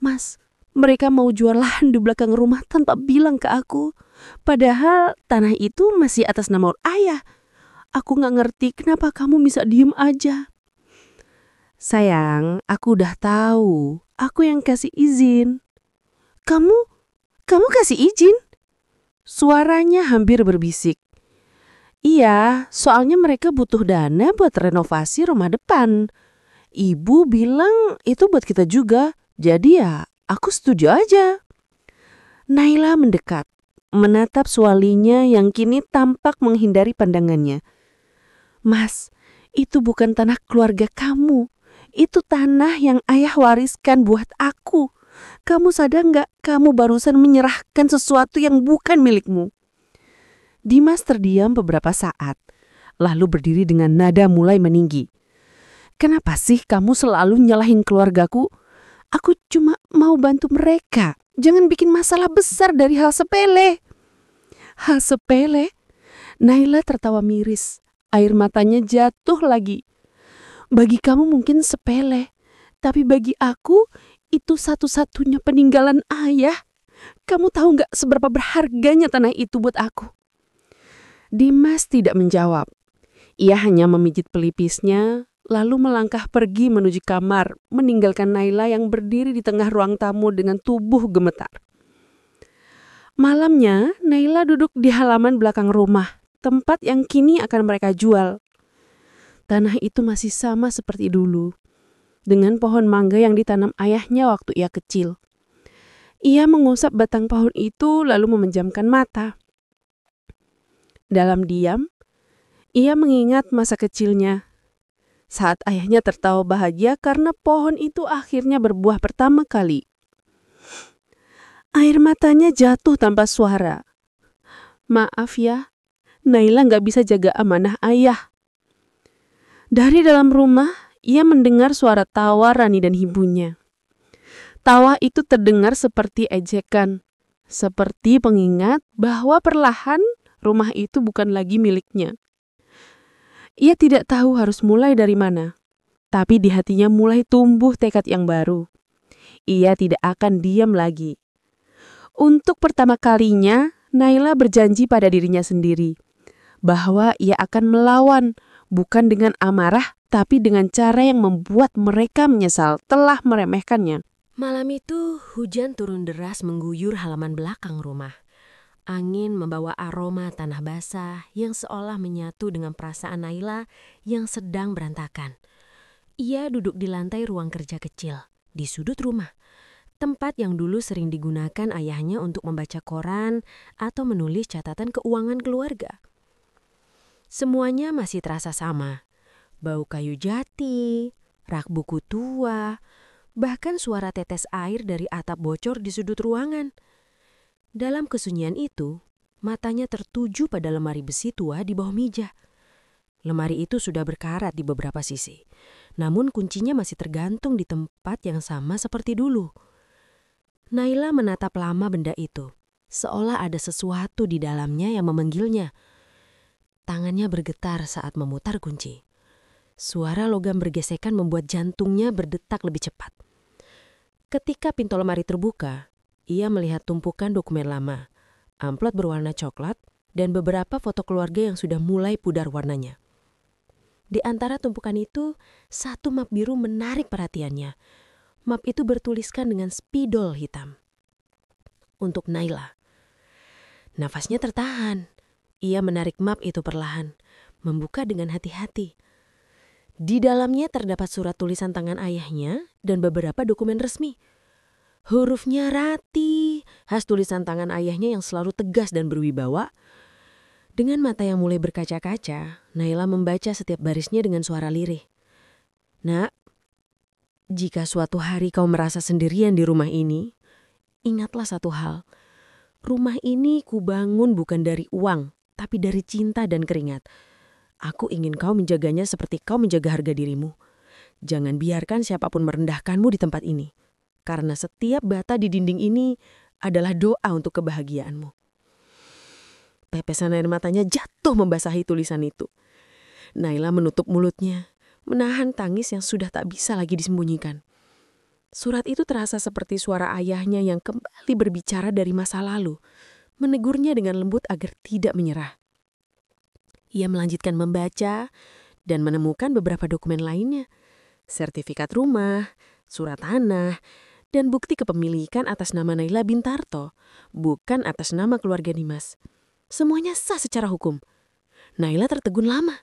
Mas, mereka mau jual lahan di belakang rumah tanpa bilang ke aku. Padahal tanah itu masih atas nama ayah. Aku gak ngerti kenapa kamu bisa diem aja. Sayang, aku udah tahu. Aku yang kasih izin. Kamu kasih izin? Suaranya hampir berbisik. Iya, soalnya mereka butuh dana buat renovasi rumah depan. Ibu bilang itu buat kita juga, jadi ya aku setuju aja. Naila mendekat, menatap suaminya yang kini tampak menghindari pandangannya. Mas, itu bukan tanah keluarga kamu. Itu tanah yang ayah wariskan buat aku. Kamu sadar nggak kamu barusan menyerahkan sesuatu yang bukan milikmu? Dimas terdiam beberapa saat, lalu berdiri dengan nada mulai meninggi. Kenapa sih kamu selalu nyalahin keluargaku? Aku cuma mau bantu mereka. Jangan bikin masalah besar dari hal sepele. Hal sepele? Naila tertawa miris. Air matanya jatuh lagi. Bagi kamu mungkin sepele, tapi bagi aku itu satu-satunya peninggalan ayah. Kamu tahu gak seberapa berharganya tanah itu buat aku? Dimas tidak menjawab. Ia hanya memijit pelipisnya, lalu melangkah pergi menuju kamar, meninggalkan Naila yang berdiri di tengah ruang tamu dengan tubuh gemetar. Malamnya, Naila duduk di halaman belakang rumah, tempat yang kini akan mereka jual. Tanah itu masih sama seperti dulu, dengan pohon mangga yang ditanam ayahnya waktu ia kecil. Ia mengusap batang pohon itu lalu memejamkan mata. Dalam diam, ia mengingat masa kecilnya. Saat ayahnya tertawa bahagia karena pohon itu akhirnya berbuah pertama kali. Air matanya jatuh tanpa suara. Maaf ya, Naila gak bisa jaga amanah ayah. Dari dalam rumah, ia mendengar suara tawa Rani dan ibunya. Tawa itu terdengar seperti ejekan, seperti pengingat bahwa perlahan rumah itu bukan lagi miliknya. Ia tidak tahu harus mulai dari mana, tapi di hatinya mulai tumbuh tekad yang baru. Ia tidak akan diam lagi. Untuk pertama kalinya, Naila berjanji pada dirinya sendiri bahwa ia akan melawan, bukan dengan amarah, tapi dengan cara yang membuat mereka menyesal telah meremehkannya. Malam itu hujan turun deras mengguyur halaman belakang rumah. Angin membawa aroma tanah basah yang seolah menyatu dengan perasaan Naila yang sedang berantakan. Ia duduk di lantai ruang kerja kecil, di sudut rumah. Tempat yang dulu sering digunakan ayahnya untuk membaca koran atau menulis catatan keuangan keluarga. Semuanya masih terasa sama. Bau kayu jati, rak buku tua, bahkan suara tetes air dari atap bocor di sudut ruangan. Dalam kesunyian itu, matanya tertuju pada lemari besi tua di bawah meja. Lemari itu sudah berkarat di beberapa sisi, namun kuncinya masih tergantung di tempat yang sama seperti dulu. Naila menatap lama benda itu, seolah ada sesuatu di dalamnya yang memanggilnya. Tangannya bergetar saat memutar kunci. Suara logam bergesekan membuat jantungnya berdetak lebih cepat. Ketika pintu lemari terbuka, ia melihat tumpukan dokumen lama, amplop berwarna coklat, dan beberapa foto keluarga yang sudah mulai pudar warnanya. Di antara tumpukan itu, satu map biru menarik perhatiannya. Map itu bertuliskan dengan spidol hitam. Untuk Naila. Nafasnya tertahan. Ia menarik map itu perlahan, membuka dengan hati-hati. Di dalamnya terdapat surat tulisan tangan ayahnya dan beberapa dokumen resmi. Hurufnya rapi, khas tulisan tangan ayahnya yang selalu tegas dan berwibawa. Dengan mata yang mulai berkaca-kaca, Naila membaca setiap barisnya dengan suara lirih. Nak, jika suatu hari kau merasa sendirian di rumah ini, ingatlah satu hal. Rumah ini kubangun bukan dari uang, tapi dari cinta dan keringat. Aku ingin kau menjaganya seperti kau menjaga harga dirimu. Jangan biarkan siapapun merendahkanmu di tempat ini. Karena setiap bata di dinding ini adalah doa untuk kebahagiaanmu. Tetesan air matanya jatuh membasahi tulisan itu. Naila menutup mulutnya, menahan tangis yang sudah tak bisa lagi disembunyikan. Surat itu terasa seperti suara ayahnya yang kembali berbicara dari masa lalu, menegurnya dengan lembut agar tidak menyerah. Ia melanjutkan membaca dan menemukan beberapa dokumen lainnya, sertifikat rumah, surat tanah, dan bukti kepemilikan atas nama Naila Bintarto, bukan atas nama keluarga Dimas. Semuanya sah secara hukum. Naila tertegun lama.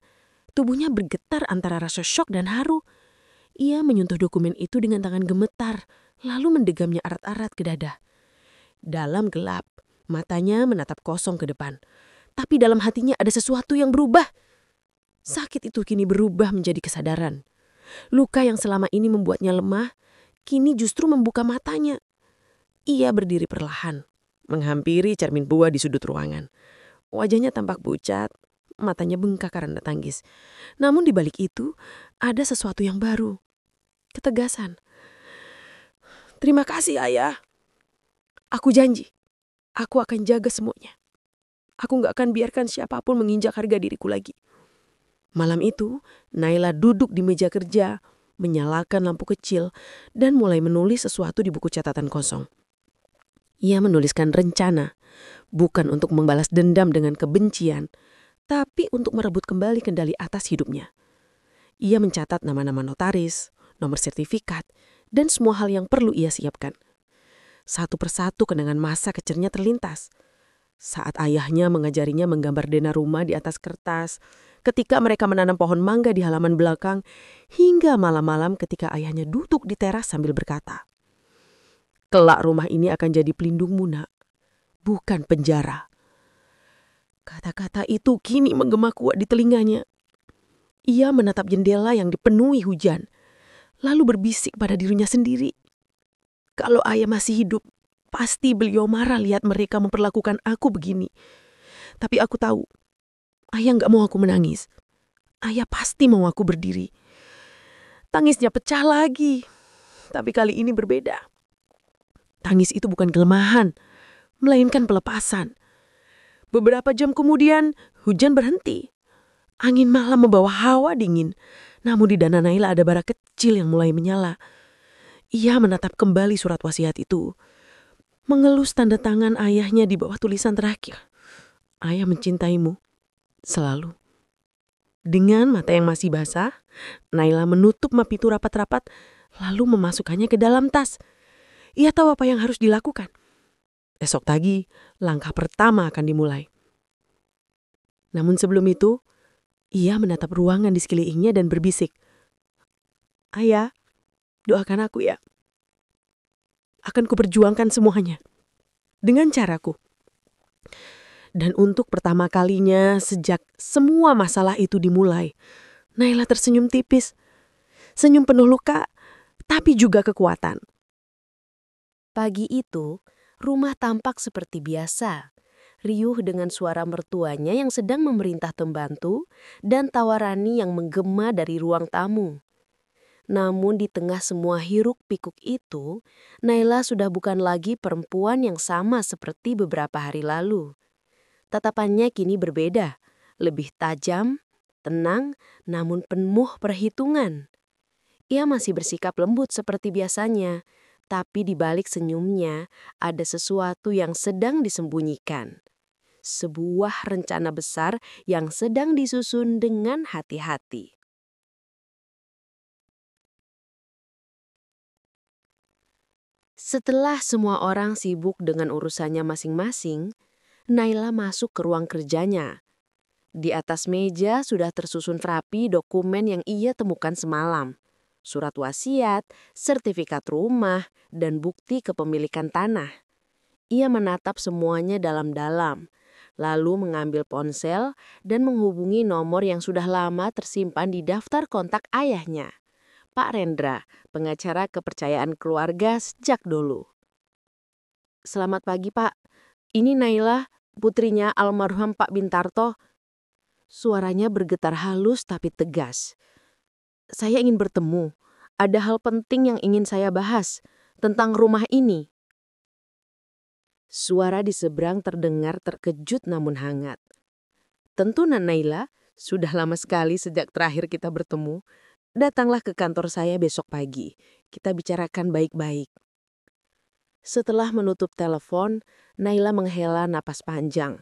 Tubuhnya bergetar antara rasa syok dan haru. Ia menyentuh dokumen itu dengan tangan gemetar, lalu mendegamnya erat-erat ke dada. Dalam gelap, matanya menatap kosong ke depan. Tapi dalam hatinya ada sesuatu yang berubah. Sakit itu kini berubah menjadi kesadaran. Luka yang selama ini membuatnya lemah, kini justru membuka matanya. Ia berdiri perlahan, menghampiri cermin buah di sudut ruangan. Wajahnya tampak pucat, matanya bengkak karena tangis. Namun di balik itu, ada sesuatu yang baru. Ketegasan. Terima kasih, Ayah. Aku janji, aku akan jaga semuanya. Aku gak akan biarkan siapapun menginjak harga diriku lagi. Malam itu, Naila duduk di meja kerja, menyalakan lampu kecil, dan mulai menulis sesuatu di buku catatan kosong. Ia menuliskan rencana, bukan untuk membalas dendam dengan kebencian, tapi untuk merebut kembali kendali atas hidupnya. Ia mencatat nama-nama notaris, nomor sertifikat, dan semua hal yang perlu ia siapkan. Satu persatu kenangan masa kecilnya terlintas. Saat ayahnya mengajarinya menggambar dena rumah di atas kertas, ketika mereka menanam pohon mangga di halaman belakang, hingga malam-malam ketika ayahnya duduk di teras sambil berkata, "Kelak rumah ini akan jadi pelindungmu, Nak, bukan penjara." Kata-kata itu kini menggema kuat di telinganya. Ia menatap jendela yang dipenuhi hujan, lalu berbisik pada dirinya sendiri. Kalau ayah masih hidup, pasti beliau marah lihat mereka memperlakukan aku begini. Tapi aku tahu, ayah gak mau aku menangis. Ayah pasti mau aku berdiri. Tangisnya pecah lagi, tapi kali ini berbeda. Tangis itu bukan kelemahan, melainkan pelepasan. Beberapa jam kemudian, hujan berhenti. Angin malam membawa hawa dingin, namun di dada Naila ada bara kecil yang mulai menyala. Ia menatap kembali surat wasiat itu, mengelus tanda tangan ayahnya di bawah tulisan terakhir. Ayah mencintaimu, selalu. Dengan mata yang masih basah, Naila menutup map itu rapat-rapat, lalu memasukkannya ke dalam tas. Ia tahu apa yang harus dilakukan. Esok pagi, langkah pertama akan dimulai. Namun sebelum itu, ia menatap ruangan di sekelilingnya dan berbisik, "Ayah, doakan aku ya. Akan kuperjuangkan semuanya. Dengan caraku." Dan untuk pertama kalinya sejak semua masalah itu dimulai, Naila tersenyum tipis. Senyum penuh luka, tapi juga kekuatan. Pagi itu, rumah tampak seperti biasa. riuh dengan suara mertuanya yang sedang memerintah pembantu, dan tawa Rani yang menggema dari ruang tamu. Namun di tengah semua hiruk-pikuk itu, Naila sudah bukan lagi perempuan yang sama seperti beberapa hari lalu. Tatapannya kini berbeda, lebih tajam, tenang, namun penuh perhitungan. Ia masih bersikap lembut seperti biasanya, tapi di balik senyumnya ada sesuatu yang sedang disembunyikan. Sebuah rencana besar yang sedang disusun dengan hati-hati. Setelah semua orang sibuk dengan urusannya masing-masing, Naila masuk ke ruang kerjanya. Di atas meja sudah tersusun rapi dokumen yang ia temukan semalam. Surat wasiat, sertifikat rumah, dan bukti kepemilikan tanah. Ia menatap semuanya dalam-dalam, lalu mengambil ponsel dan menghubungi nomor yang sudah lama tersimpan di daftar kontak ayahnya, Pak Rendra, pengacara kepercayaan keluarga sejak dulu. "Selamat pagi, Pak. Ini Naila, putrinya almarhum Pak Bintarto." Suaranya bergetar halus tapi tegas. "Saya ingin bertemu. Ada hal penting yang ingin saya bahas tentang rumah ini." Suara di seberang terdengar terkejut namun hangat. "Tentu, Nan Naila. Sudah lama sekali sejak terakhir kita bertemu. Datanglah ke kantor saya besok pagi. Kita bicarakan baik-baik." Setelah menutup telepon, Naila menghela napas panjang.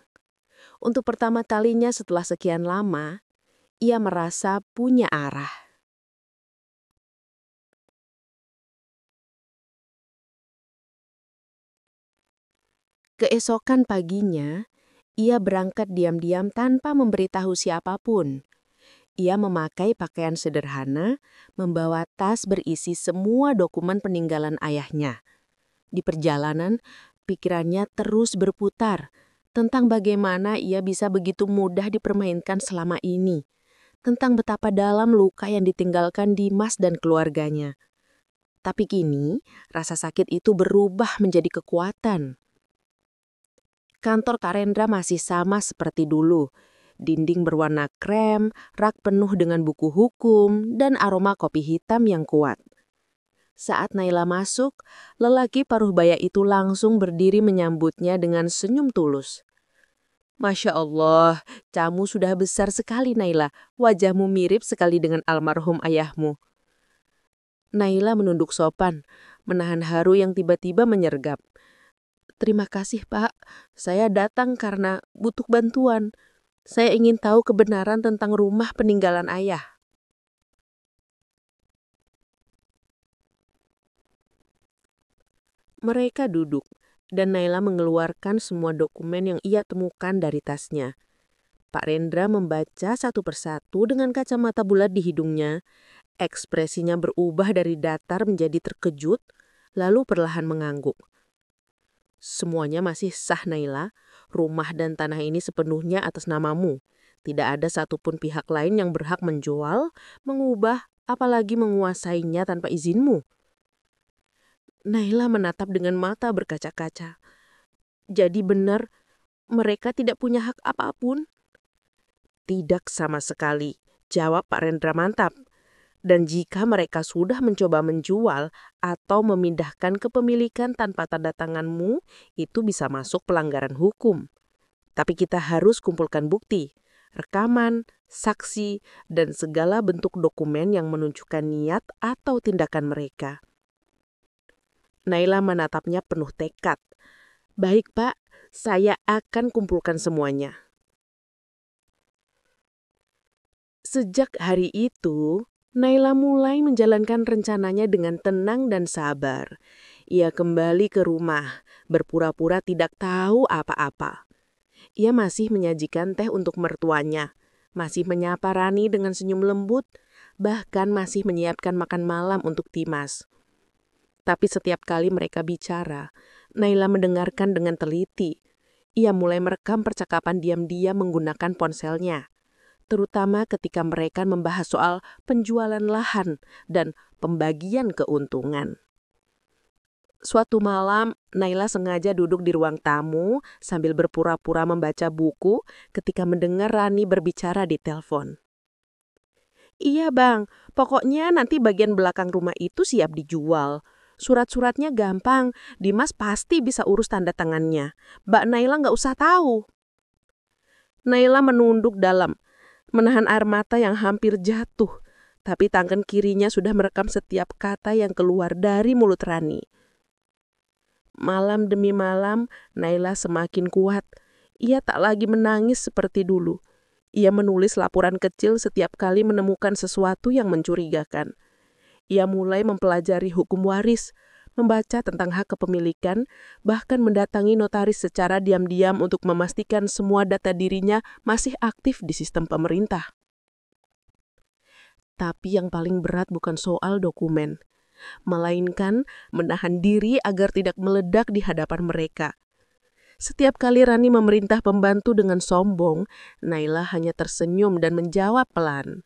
Untuk pertama kalinya setelah sekian lama, ia merasa punya arah. Keesokan paginya, ia berangkat diam-diam tanpa memberitahu siapapun. Ia memakai pakaian sederhana, membawa tas berisi semua dokumen peninggalan ayahnya. Di perjalanan, pikirannya terus berputar tentang bagaimana ia bisa begitu mudah dipermainkan selama ini, tentang betapa dalam luka yang ditinggalkan Dimas dan keluarganya. Tapi kini, rasa sakit itu berubah menjadi kekuatan. Kantor Kak Rendra masih sama seperti dulu. Dinding berwarna krem, rak penuh dengan buku hukum, dan aroma kopi hitam yang kuat. Saat Naila masuk, lelaki paruh baya itu langsung berdiri menyambutnya dengan senyum tulus. "Masya Allah, kamu sudah besar sekali, Naila. Wajahmu mirip sekali dengan almarhum ayahmu." Naila menunduk sopan, menahan haru yang tiba-tiba menyergap. "Terima kasih, Pak. Saya datang karena butuh bantuan. Saya ingin tahu kebenaran tentang rumah peninggalan ayah." Mereka duduk, dan Naila mengeluarkan semua dokumen yang ia temukan dari tasnya. Pak Rendra membaca satu persatu dengan kacamata bulat di hidungnya. Ekspresinya berubah dari datar menjadi terkejut, lalu perlahan mengangguk. "Semuanya masih sah, Naila. Rumah dan tanah ini sepenuhnya atas namamu. Tidak ada satupun pihak lain yang berhak menjual, mengubah, apalagi menguasainya tanpa izinmu." Naila menatap dengan mata berkaca-kaca. "Jadi benar, mereka tidak punya hak apapun?" "Tidak sama sekali," jawab Pak Rendra mantap. "Dan jika mereka sudah mencoba menjual atau memindahkan kepemilikan tanpa tanda tanganmu, itu bisa masuk pelanggaran hukum. Tapi kita harus kumpulkan bukti, rekaman, saksi, dan segala bentuk dokumen yang menunjukkan niat atau tindakan mereka." Naila menatapnya penuh tekad. "Baik, Pak, saya akan kumpulkan semuanya." Sejak hari itu, Naila mulai menjalankan rencananya dengan tenang dan sabar. Ia kembali ke rumah, berpura-pura tidak tahu apa-apa. Ia masih menyajikan teh untuk mertuanya, masih menyapa Rani dengan senyum lembut, bahkan masih menyiapkan makan malam untuk Dimas. Tapi setiap kali mereka bicara, Naila mendengarkan dengan teliti. Ia mulai merekam percakapan diam-diam menggunakan ponselnya, terutama ketika mereka membahas soal penjualan lahan dan pembagian keuntungan. Suatu malam, Naila sengaja duduk di ruang tamu sambil berpura-pura membaca buku ketika mendengar Rani berbicara di telepon. "Iya bang, pokoknya nanti bagian belakang rumah itu siap dijual. Surat-suratnya gampang, Dimas pasti bisa urus tanda tangannya. Mbak Naila nggak usah tahu." Naila menunduk dalam, menahan air mata yang hampir jatuh. Tapi tangan kirinya sudah merekam setiap kata yang keluar dari mulut Rani. Malam demi malam, Naila semakin kuat. Ia tak lagi menangis seperti dulu. Ia menulis laporan kecil setiap kali menemukan sesuatu yang mencurigakan. Ia mulai mempelajari hukum waris, membaca tentang hak kepemilikan, bahkan mendatangi notaris secara diam-diam untuk memastikan semua data dirinya masih aktif di sistem pemerintah. Tapi yang paling berat bukan soal dokumen, melainkan menahan diri agar tidak meledak di hadapan mereka. Setiap kali Rani memerintah pembantu dengan sombong, Naila hanya tersenyum dan menjawab pelan.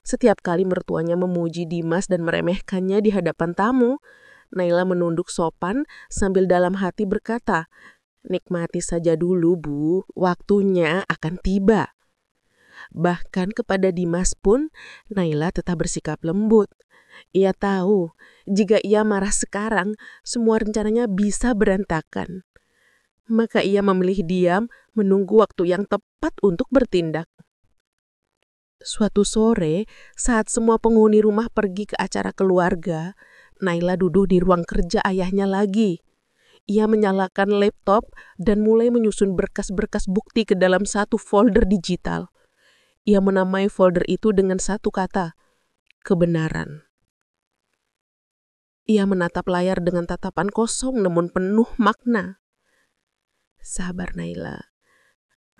Setiap kali mertuanya memuji Dimas dan meremehkannya di hadapan tamu, Naila menunduk sopan sambil dalam hati berkata, "Nikmati saja dulu, Bu, waktunya akan tiba." Bahkan kepada Dimas pun, Naila tetap bersikap lembut. Ia tahu, jika ia marah sekarang, semua rencananya bisa berantakan. Maka ia memilih diam, menunggu waktu yang tepat untuk bertindak. Suatu sore, saat semua penghuni rumah pergi ke acara keluarga, Naila duduk di ruang kerja ayahnya lagi. Ia menyalakan laptop dan mulai menyusun berkas-berkas bukti ke dalam satu folder digital. Ia menamai folder itu dengan satu kata, kebenaran. Ia menatap layar dengan tatapan kosong namun penuh makna. Sabar Naila.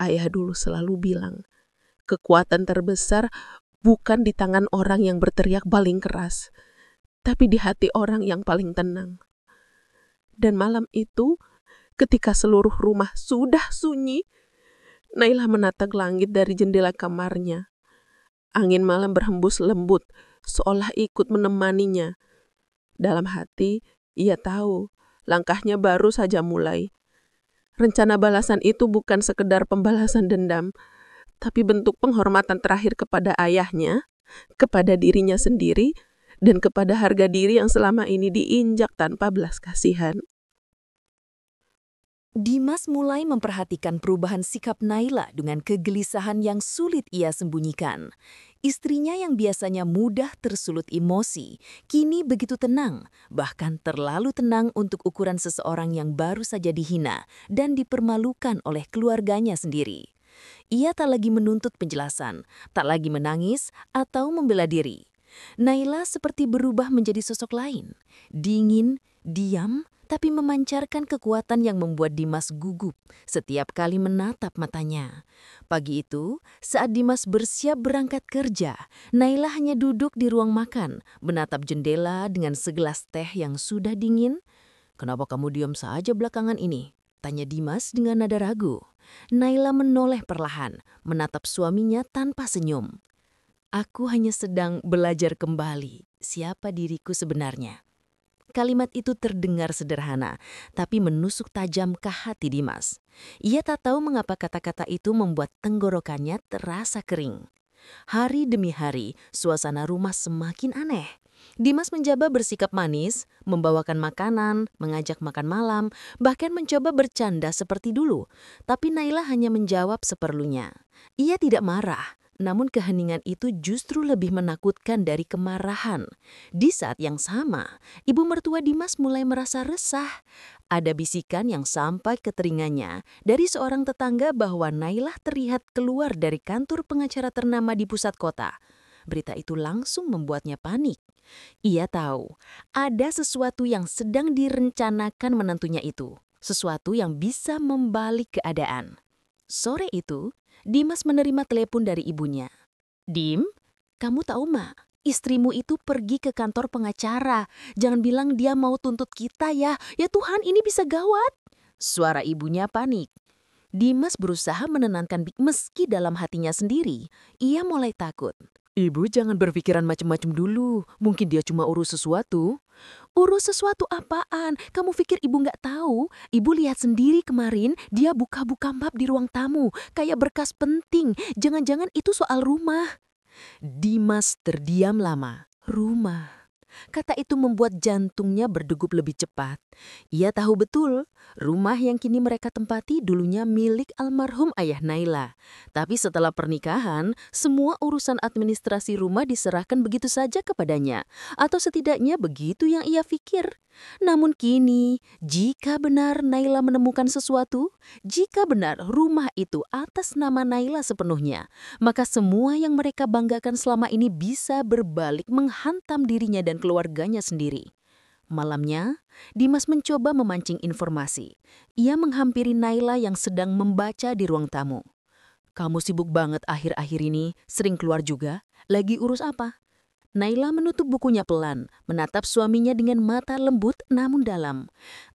Ayah dulu selalu bilang, kekuatan terbesar bukan di tangan orang yang berteriak paling keras, tapi di hati orang yang paling tenang. Dan malam itu, ketika seluruh rumah sudah sunyi, Naila menatap langit dari jendela kamarnya. Angin malam berhembus lembut, seolah ikut menemaninya. Dalam hati, ia tahu langkahnya baru saja mulai. Rencana balasan itu bukan sekedar pembalasan dendam, tapi bentuk penghormatan terakhir kepada ayahnya, kepada dirinya sendiri, dan kepada harga diri yang selama ini diinjak tanpa belas kasihan. Dimas mulai memperhatikan perubahan sikap Naila dengan kegelisahan yang sulit ia sembunyikan. Istrinya yang biasanya mudah tersulut emosi, kini begitu tenang, bahkan terlalu tenang untuk ukuran seseorang yang baru saja dihina dan dipermalukan oleh keluarganya sendiri. Ia tak lagi menuntut penjelasan, tak lagi menangis atau membela diri. Naila seperti berubah menjadi sosok lain, dingin, diam, tapi memancarkan kekuatan yang membuat Dimas gugup setiap kali menatap matanya. Pagi itu, saat Dimas bersiap berangkat kerja, Naila hanya duduk di ruang makan, menatap jendela dengan segelas teh yang sudah dingin. "Kenapa kamu diam saja belakangan ini?" tanya Dimas dengan nada ragu. Naila menoleh perlahan, menatap suaminya tanpa senyum. "Aku hanya sedang belajar kembali siapa diriku sebenarnya." Kalimat itu terdengar sederhana, tapi menusuk tajam ke hati Dimas. Ia tak tahu mengapa kata-kata itu membuat tenggorokannya terasa kering. Hari demi hari, suasana rumah semakin aneh. Dimas mencoba bersikap manis, membawakan makanan, mengajak makan malam, bahkan mencoba bercanda seperti dulu. Tapi Naila hanya menjawab seperlunya. Ia tidak marah, namun keheningan itu justru lebih menakutkan dari kemarahan. Di saat yang sama, ibu mertua Dimas mulai merasa resah. Ada bisikan yang sampai ke telinganya dari seorang tetangga bahwa Naila terlihat keluar dari kantor pengacara ternama di pusat kota. Berita itu langsung membuatnya panik. Ia tahu ada sesuatu yang sedang direncanakan menantunya itu, sesuatu yang bisa membalik keadaan. Sore itu, Dimas menerima telepon dari ibunya. "Dim, kamu tahu mak, istrimu itu pergi ke kantor pengacara. Jangan bilang dia mau tuntut kita ya. Ya Tuhan, ini bisa gawat." Suara ibunya panik. Dimas berusaha menenangkan meski dalam hatinya sendiri. Ia mulai takut. Ibu jangan berpikiran macam-macam dulu. Mungkin dia cuma urus sesuatu. Urus sesuatu apaan? Kamu pikir ibu nggak tahu? Ibu lihat sendiri kemarin dia buka-buka map di ruang tamu. Kayak berkas penting. Jangan-jangan itu soal rumah. Dimas terdiam lama. Rumah. Kata itu membuat jantungnya berdegup lebih cepat. Ia tahu betul, rumah yang kini mereka tempati dulunya milik almarhum ayah Naila. Tapi setelah pernikahan, semua urusan administrasi rumah diserahkan begitu saja kepadanya. Atau setidaknya begitu yang ia pikir. Namun kini, jika benar Naila menemukan sesuatu, jika benar rumah itu atas nama Naila sepenuhnya, maka semua yang mereka banggakan selama ini bisa berbalik menghantam dirinya dan keluarganya sendiri. Malamnya, Dimas mencoba memancing informasi. Ia menghampiri Naila yang sedang membaca di ruang tamu. "Kamu sibuk banget akhir-akhir ini, sering keluar juga. Lagi urus apa?" Naila menutup bukunya pelan, menatap suaminya dengan mata lembut namun dalam.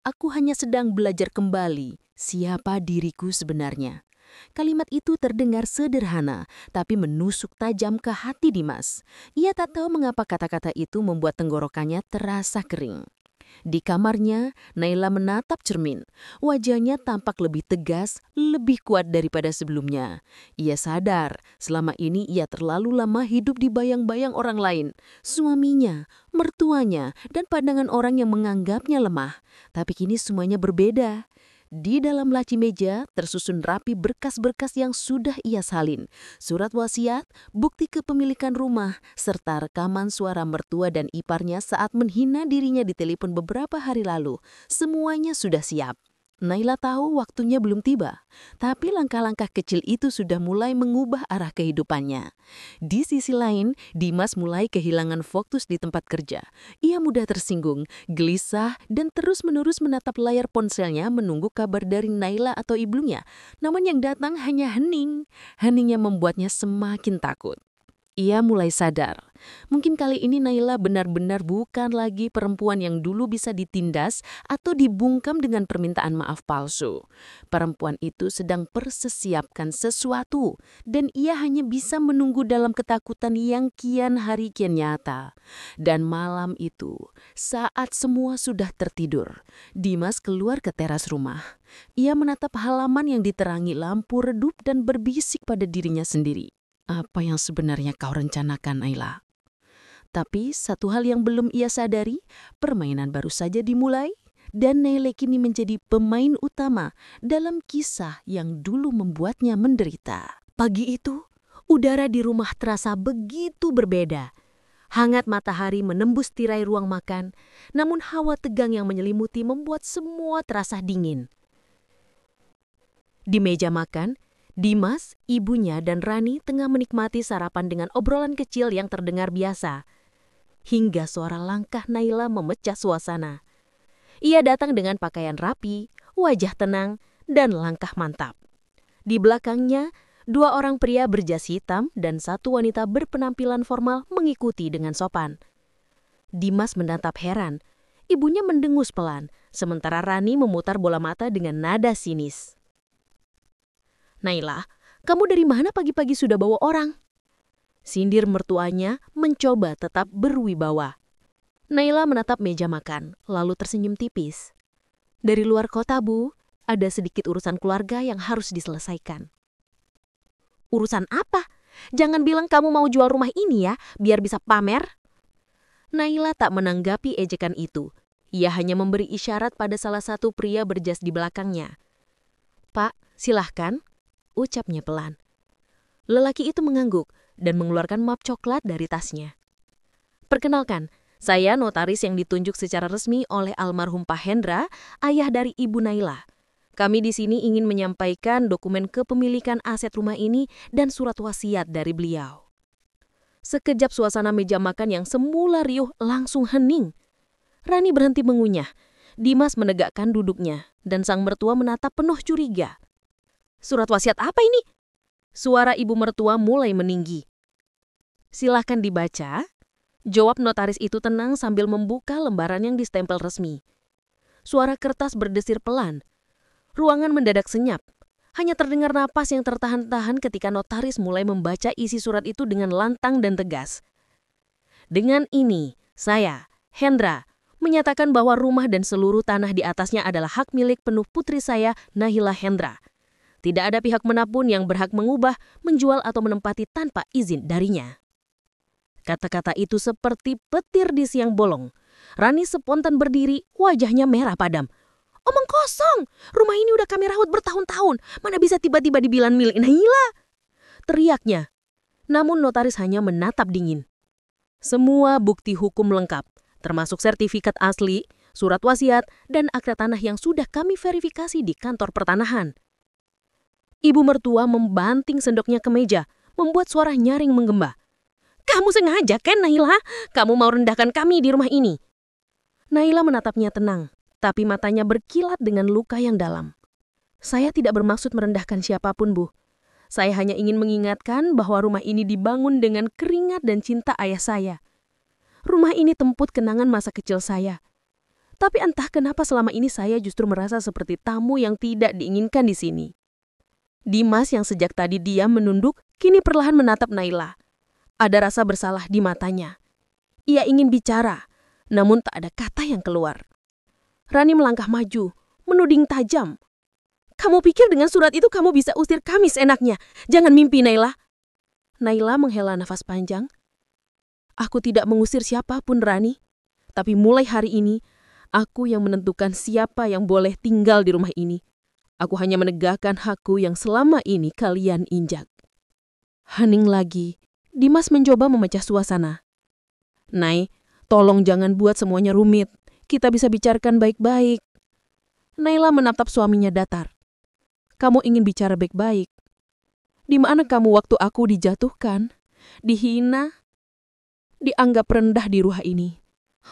"Aku hanya sedang belajar kembali siapa diriku sebenarnya." Kalimat itu terdengar sederhana, tapi menusuk tajam ke hati Dimas. Ia tak tahu mengapa kata-kata itu membuat tenggorokannya terasa kering. Di kamarnya, Naila menatap cermin. Wajahnya tampak lebih tegas, lebih kuat daripada sebelumnya. Ia sadar, selama ini ia terlalu lama hidup di bayang-bayang orang lain. Suaminya, mertuanya, dan pandangan orang yang menganggapnya lemah. Tapi kini semuanya berbeda. Di dalam laci meja tersusun rapi berkas-berkas yang sudah ia salin. Surat wasiat, bukti kepemilikan rumah, serta rekaman suara mertua dan iparnya saat menghina dirinya di telepon beberapa hari lalu. Semuanya sudah siap. Naila tahu waktunya belum tiba, tapi langkah-langkah kecil itu sudah mulai mengubah arah kehidupannya. Di sisi lain, Dimas mulai kehilangan fokus di tempat kerja. Ia mudah tersinggung, gelisah, dan terus-menerus menatap layar ponselnya menunggu kabar dari Naila atau ibunya. Namun yang datang hanya hening. Heningnya membuatnya semakin takut. Ia mulai sadar, mungkin kali ini Naila benar-benar bukan lagi perempuan yang dulu bisa ditindas atau dibungkam dengan permintaan maaf palsu. Perempuan itu sedang persesiapkan sesuatu, dan ia hanya bisa menunggu dalam ketakutan yang kian hari kian nyata. Dan malam itu, saat semua sudah tertidur, Dimas keluar ke teras rumah. Ia menatap halaman yang diterangi lampu redup dan berbisik pada dirinya sendiri. "Apa yang sebenarnya kau rencanakan, Naila?" Tapi satu hal yang belum ia sadari, permainan baru saja dimulai dan Naila kini menjadi pemain utama dalam kisah yang dulu membuatnya menderita. Pagi itu, udara di rumah terasa begitu berbeda. Hangat matahari menembus tirai ruang makan, namun hawa tegang yang menyelimuti membuat semua terasa dingin. Di meja makan, Dimas, ibunya, dan Rani tengah menikmati sarapan dengan obrolan kecil yang terdengar biasa. Hingga suara langkah Naila memecah suasana. Ia datang dengan pakaian rapi, wajah tenang, dan langkah mantap. Di belakangnya, 2 orang pria berjas hitam dan 1 wanita berpenampilan formal mengikuti dengan sopan. Dimas menatap heran. Ibunya mendengus pelan, sementara Rani memutar bola mata dengan nada sinis. "Naila, kamu dari mana pagi-pagi sudah bawa orang?" Sindir mertuanya mencoba tetap berwibawa. Naila menatap meja makan, lalu tersenyum tipis. "Dari luar kota, Bu. Ada sedikit urusan keluarga yang harus diselesaikan." "Urusan apa? Jangan bilang kamu mau jual rumah ini ya, biar bisa pamer." Naila tak menanggapi ejekan itu. Ia hanya memberi isyarat pada salah satu pria berjas di belakangnya. "Pak, silahkan," ucapnya pelan. Lelaki itu mengangguk dan mengeluarkan map coklat dari tasnya. "Perkenalkan, saya notaris yang ditunjuk secara resmi oleh almarhum Pak Hendra, ayah dari Ibu Naila. Kami di sini ingin menyampaikan dokumen kepemilikan aset rumah ini dan surat wasiat dari beliau." Sekejap suasana meja makan yang semula riuh langsung hening. Rani berhenti mengunyah. Dimas menegakkan duduknya dan sang mertua menatap penuh curiga. "Surat wasiat apa ini?" Suara ibu mertua mulai meninggi. "Silahkan dibaca," jawab notaris itu tenang sambil membuka lembaran yang distempel resmi. Suara kertas berdesir pelan. Ruangan mendadak senyap. Hanya terdengar napas yang tertahan-tahan ketika notaris mulai membaca isi surat itu dengan lantang dan tegas. Dengan ini, saya, Hendra, menyatakan bahwa rumah dan seluruh tanah di atasnya adalah hak milik penuh putri saya, Nahila Hendra. Tidak ada pihak manapun yang berhak mengubah, menjual atau menempati tanpa izin darinya. Kata-kata itu seperti petir di siang bolong. Rani spontan berdiri, wajahnya merah padam. Omong kosong, rumah ini udah kami rawat bertahun-tahun, mana bisa tiba-tiba dibilang milik Nahila? Teriaknya. Namun notaris hanya menatap dingin. Semua bukti hukum lengkap, termasuk sertifikat asli, surat wasiat, dan akta tanah yang sudah kami verifikasi di kantor pertanahan. Ibu mertua membanting sendoknya ke meja, membuat suara nyaring menggema. Kamu sengaja kan, Nahila? Kamu mau rendahkan kami di rumah ini? Nahila menatapnya tenang, tapi matanya berkilat dengan luka yang dalam. Saya tidak bermaksud merendahkan siapapun, Bu. Saya hanya ingin mengingatkan bahwa rumah ini dibangun dengan keringat dan cinta ayah saya. Rumah ini temput kenangan masa kecil saya. Tapi entah kenapa selama ini saya justru merasa seperti tamu yang tidak diinginkan di sini. Dimas yang sejak tadi diam menunduk, kini perlahan menatap Nahila. Ada rasa bersalah di matanya. Ia ingin bicara, namun tak ada kata yang keluar. Rani melangkah maju, menuding tajam. Kamu pikir dengan surat itu kamu bisa usir kami seenaknya? Jangan mimpi, Nahila. Nahila menghela nafas panjang. Aku tidak mengusir siapapun, Rani. Tapi mulai hari ini, aku yang menentukan siapa yang boleh tinggal di rumah ini. Aku hanya menegakkan hakku yang selama ini kalian injak. Hening lagi, Dimas mencoba memecah suasana. Nay, tolong jangan buat semuanya rumit. Kita bisa bicarakan baik-baik. Nahila menatap suaminya datar. Kamu ingin bicara baik-baik? Di mana kamu waktu aku dijatuhkan, dihina, dianggap rendah di rumah ini?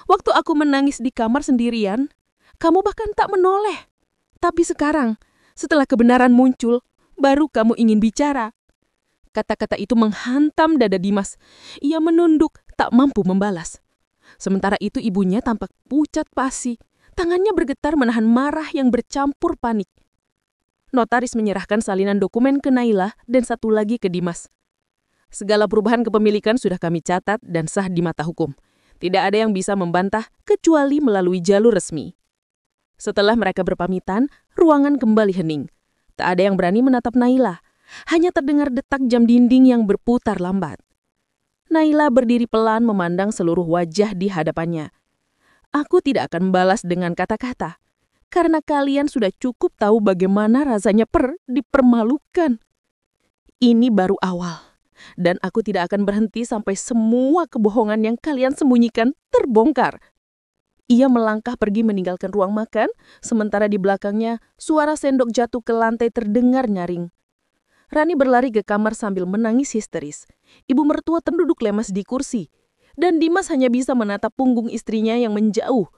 Waktu aku menangis di kamar sendirian, kamu bahkan tak menoleh. Tapi sekarang, setelah kebenaran muncul, baru kamu ingin bicara. Kata-kata itu menghantam dada Dimas. Ia menunduk, tak mampu membalas. Sementara itu ibunya tampak pucat pasi. Tangannya bergetar menahan marah yang bercampur panik. Notaris menyerahkan salinan dokumen ke Nahila dan satu lagi ke Dimas. Segala perubahan kepemilikan sudah kami catat dan sah di mata hukum. Tidak ada yang bisa membantah kecuali melalui jalur resmi. Setelah mereka berpamitan, ruangan kembali hening. Tak ada yang berani menatap Nahila. Hanya terdengar detak jam dinding yang berputar lambat. Nahila berdiri pelan memandang seluruh wajah di hadapannya. Aku tidak akan membalas dengan kata-kata, karena kalian sudah cukup tahu bagaimana rasanya dipermalukan. Ini baru awal, dan aku tidak akan berhenti sampai semua kebohongan yang kalian sembunyikan terbongkar. Ia melangkah pergi meninggalkan ruang makan, sementara di belakangnya suara sendok jatuh ke lantai terdengar nyaring. Rani berlari ke kamar sambil menangis histeris. Ibu mertua terduduk lemas di kursi. Dan Dimas hanya bisa menatap punggung istrinya yang menjauh.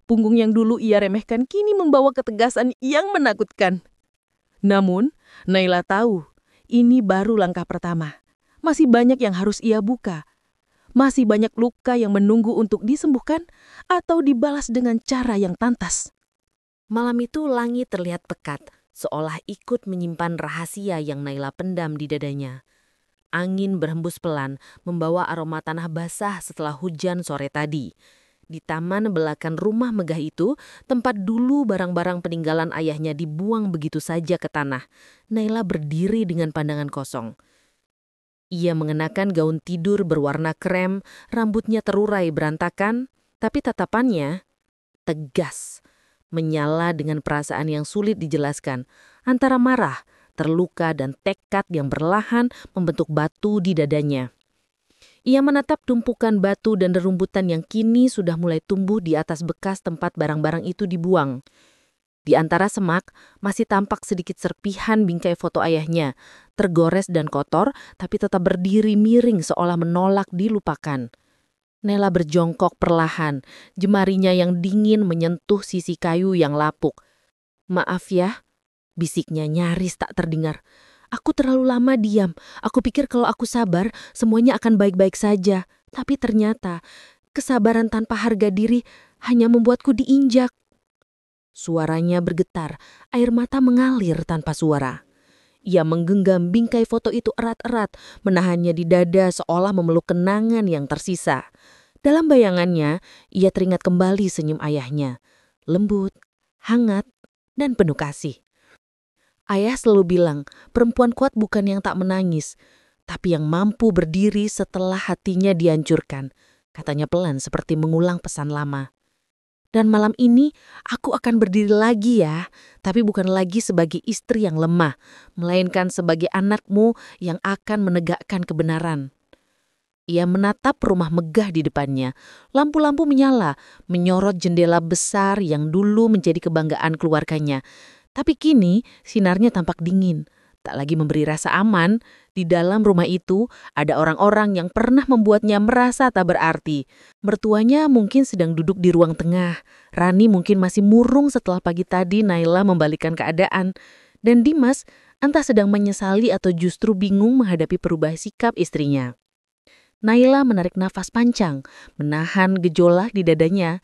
Punggung yang dulu ia remehkan kini membawa ketegasan yang menakutkan. Namun, Nahila tahu, ini baru langkah pertama. Masih banyak yang harus ia buka. Masih banyak luka yang menunggu untuk disembuhkan atau dibalas dengan cara yang pantas. Malam itu langit terlihat pekat, seolah ikut menyimpan rahasia yang Nahila pendam di dadanya. Angin berhembus pelan, membawa aroma tanah basah setelah hujan sore tadi. Di taman belakang rumah megah itu, tempat dulu barang-barang peninggalan ayahnya dibuang begitu saja ke tanah, Nahila berdiri dengan pandangan kosong. Ia mengenakan gaun tidur berwarna krem, rambutnya terurai berantakan, tapi tatapannya tegas. Menyala dengan perasaan yang sulit dijelaskan, antara marah, terluka, dan tekad yang perlahan membentuk batu di dadanya. Ia menatap tumpukan batu dan rerumputan yang kini sudah mulai tumbuh di atas bekas tempat barang-barang itu dibuang. Di antara semak, masih tampak sedikit serpihan bingkai foto ayahnya, tergores dan kotor, tapi tetap berdiri miring seolah menolak dilupakan. Nela berjongkok perlahan, jemarinya yang dingin menyentuh sisi kayu yang lapuk. Maaf ya, bisiknya nyaris tak terdengar. Aku terlalu lama diam. Aku pikir kalau aku sabar, semuanya akan baik-baik saja. Tapi ternyata, kesabaran tanpa harga diri hanya membuatku diinjak. Suaranya bergetar, air mata mengalir tanpa suara. Ia menggenggam bingkai foto itu erat-erat, menahannya di dada seolah memeluk kenangan yang tersisa. Dalam bayangannya, ia teringat kembali senyum ayahnya. Lembut, hangat, dan penuh kasih. Ayah selalu bilang, perempuan kuat bukan yang tak menangis, tapi yang mampu berdiri setelah hatinya dihancurkan. Katanya pelan seperti mengulang pesan lama. Dan malam ini aku akan berdiri lagi ya, tapi bukan lagi sebagai istri yang lemah, melainkan sebagai anakmu yang akan menegakkan kebenaran. Ia menatap rumah megah di depannya. Lampu-lampu menyala, menyorot jendela besar yang dulu menjadi kebanggaan keluarganya. Tapi kini sinarnya tampak dingin, tak lagi memberi rasa aman. Di dalam rumah itu ada orang-orang yang pernah membuatnya merasa tak berarti. Mertuanya mungkin sedang duduk di ruang tengah. Rani mungkin masih murung setelah pagi tadi Naila membalikkan keadaan. Dan Dimas entah sedang menyesali atau justru bingung menghadapi perubahan sikap istrinya. Naila menarik nafas panjang, menahan gejolak di dadanya.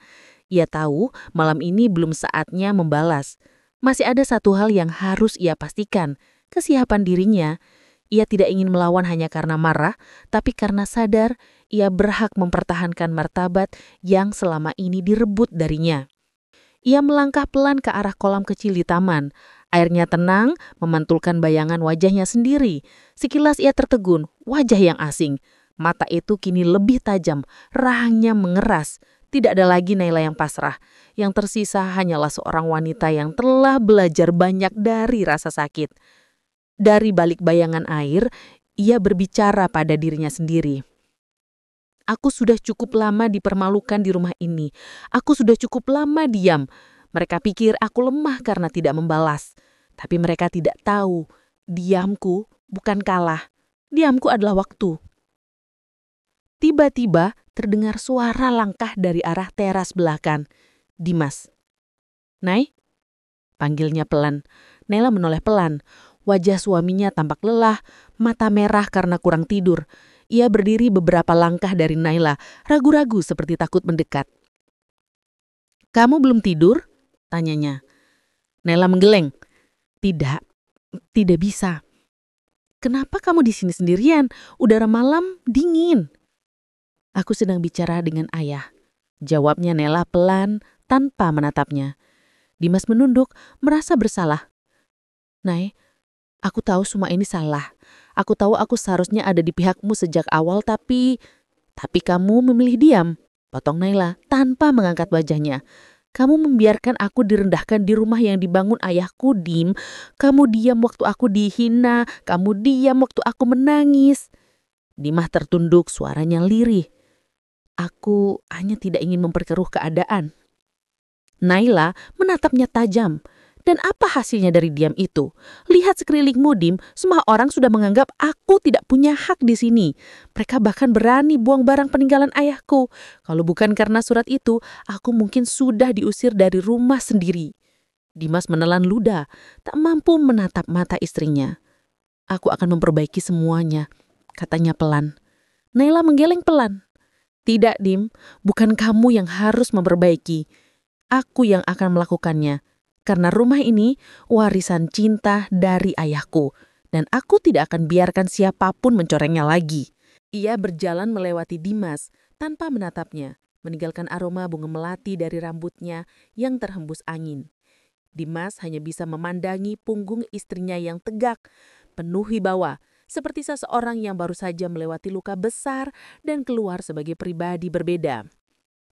Ia tahu malam ini belum saatnya membalas. Masih ada satu hal yang harus ia pastikan, kesiapan dirinya. Ia tidak ingin melawan hanya karena marah, tapi karena sadar ia berhak mempertahankan martabat yang selama ini direbut darinya. Ia melangkah pelan ke arah kolam kecil di taman. Airnya tenang, memantulkan bayangan wajahnya sendiri. Sekilas ia tertegun, wajah yang asing. Mata itu kini lebih tajam, rahangnya mengeras. Tidak ada lagi Naila yang pasrah. Yang tersisa hanyalah seorang wanita yang telah belajar banyak dari rasa sakit. Dari balik bayangan air, ia berbicara pada dirinya sendiri. Aku sudah cukup lama dipermalukan di rumah ini. Aku sudah cukup lama diam. Mereka pikir aku lemah karena tidak membalas. Tapi mereka tidak tahu, diamku bukan kalah. Diamku adalah waktu. Tiba-tiba terdengar suara langkah dari arah teras belakang. Dimas. "Nay?" panggilnya pelan. Naila menoleh pelan. Wajah suaminya tampak lelah, mata merah karena kurang tidur. Ia berdiri beberapa langkah dari Naila, ragu-ragu seperti takut mendekat. "Kamu belum tidur?" tanyanya. Naila menggeleng. Tidak bisa." "Kenapa kamu di sini sendirian? Udara malam dingin." "Aku sedang bicara dengan ayah," jawabnya Naila pelan tanpa menatapnya. Dimas menunduk, merasa bersalah. "Nay, aku tahu semua ini salah. Aku tahu aku seharusnya ada di pihakmu sejak awal, tapi kamu memilih diam," potong Naila tanpa mengangkat wajahnya. "Kamu membiarkan aku direndahkan di rumah yang dibangun ayahku, Dim. Kamu diam waktu aku dihina, kamu diam waktu aku menangis." Dimas tertunduk, suaranya lirih. "Aku hanya tidak ingin memperkeruh keadaan." Naila menatapnya tajam. "Dan apa hasilnya dari diam itu? Lihat sekelilingmu, Dim. Semua orang sudah menganggap aku tidak punya hak di sini. Mereka bahkan berani buang barang peninggalan ayahku. Kalau bukan karena surat itu, aku mungkin sudah diusir dari rumah sendiri." Dimas menelan ludah, tak mampu menatap mata istrinya. "Aku akan memperbaiki semuanya," katanya pelan. Naila menggeleng pelan. "Tidak, Dim. Bukan kamu yang harus memperbaiki. Aku yang akan melakukannya. Karena rumah ini warisan cinta dari ayahku, dan aku tidak akan biarkan siapapun mencorengnya lagi." Ia berjalan melewati Dimas tanpa menatapnya, meninggalkan aroma bunga melati dari rambutnya yang terhembus angin. Dimas hanya bisa memandangi punggung istrinya yang tegak, penuh wibawa, seperti seseorang yang baru saja melewati luka besar dan keluar sebagai pribadi berbeda.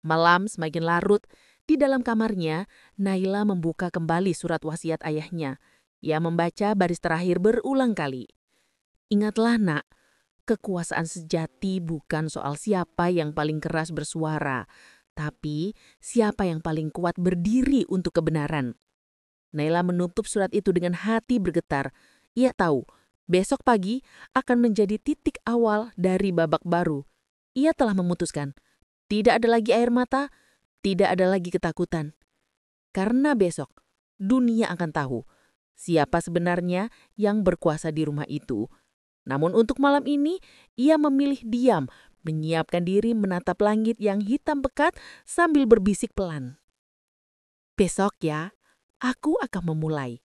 Malam semakin larut. Di dalam kamarnya, Naila membuka kembali surat wasiat ayahnya. Ia membaca baris terakhir berulang kali. "Ingatlah, Nak, kekuasaan sejati bukan soal siapa yang paling keras bersuara, tapi siapa yang paling kuat berdiri untuk kebenaran." Naila menutup surat itu dengan hati bergetar. Ia tahu, besok pagi akan menjadi titik awal dari babak baru. Ia telah memutuskan, tidak ada lagi air mata, tidak ada lagi ketakutan. Karena besok, dunia akan tahu siapa sebenarnya yang berkuasa di rumah itu. Namun untuk malam ini, ia memilih diam, menyiapkan diri menatap langit yang hitam pekat sambil berbisik pelan. "Besok ya, aku akan memulai."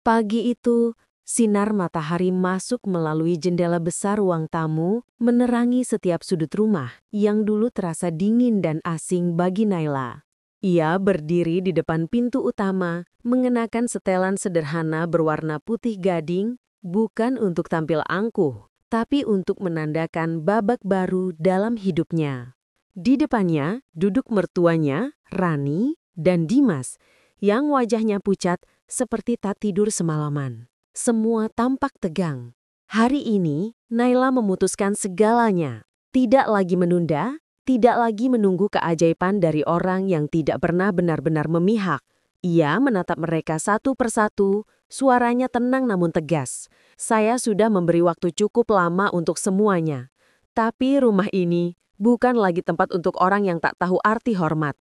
Pagi itu, Sinar matahari masuk melalui jendela besar ruang tamu, menerangi setiap sudut rumah yang dulu terasa dingin dan asing bagi Naila. Ia berdiri di depan pintu utama, mengenakan setelan sederhana berwarna putih gading, bukan untuk tampil angkuh, tapi untuk menandakan babak baru dalam hidupnya. Di depannya duduk mertuanya, Rani, dan Dimas, yang wajahnya pucat seperti tak tidur semalaman. Semua tampak tegang. Hari ini, Naila memutuskan segalanya. Tidak lagi menunda, tidak lagi menunggu keajaiban dari orang yang tidak pernah benar-benar memihak. Ia menatap mereka satu persatu, suaranya tenang namun tegas. Saya sudah memberi waktu cukup lama untuk semuanya. Tapi rumah ini bukan lagi tempat untuk orang yang tak tahu arti hormat.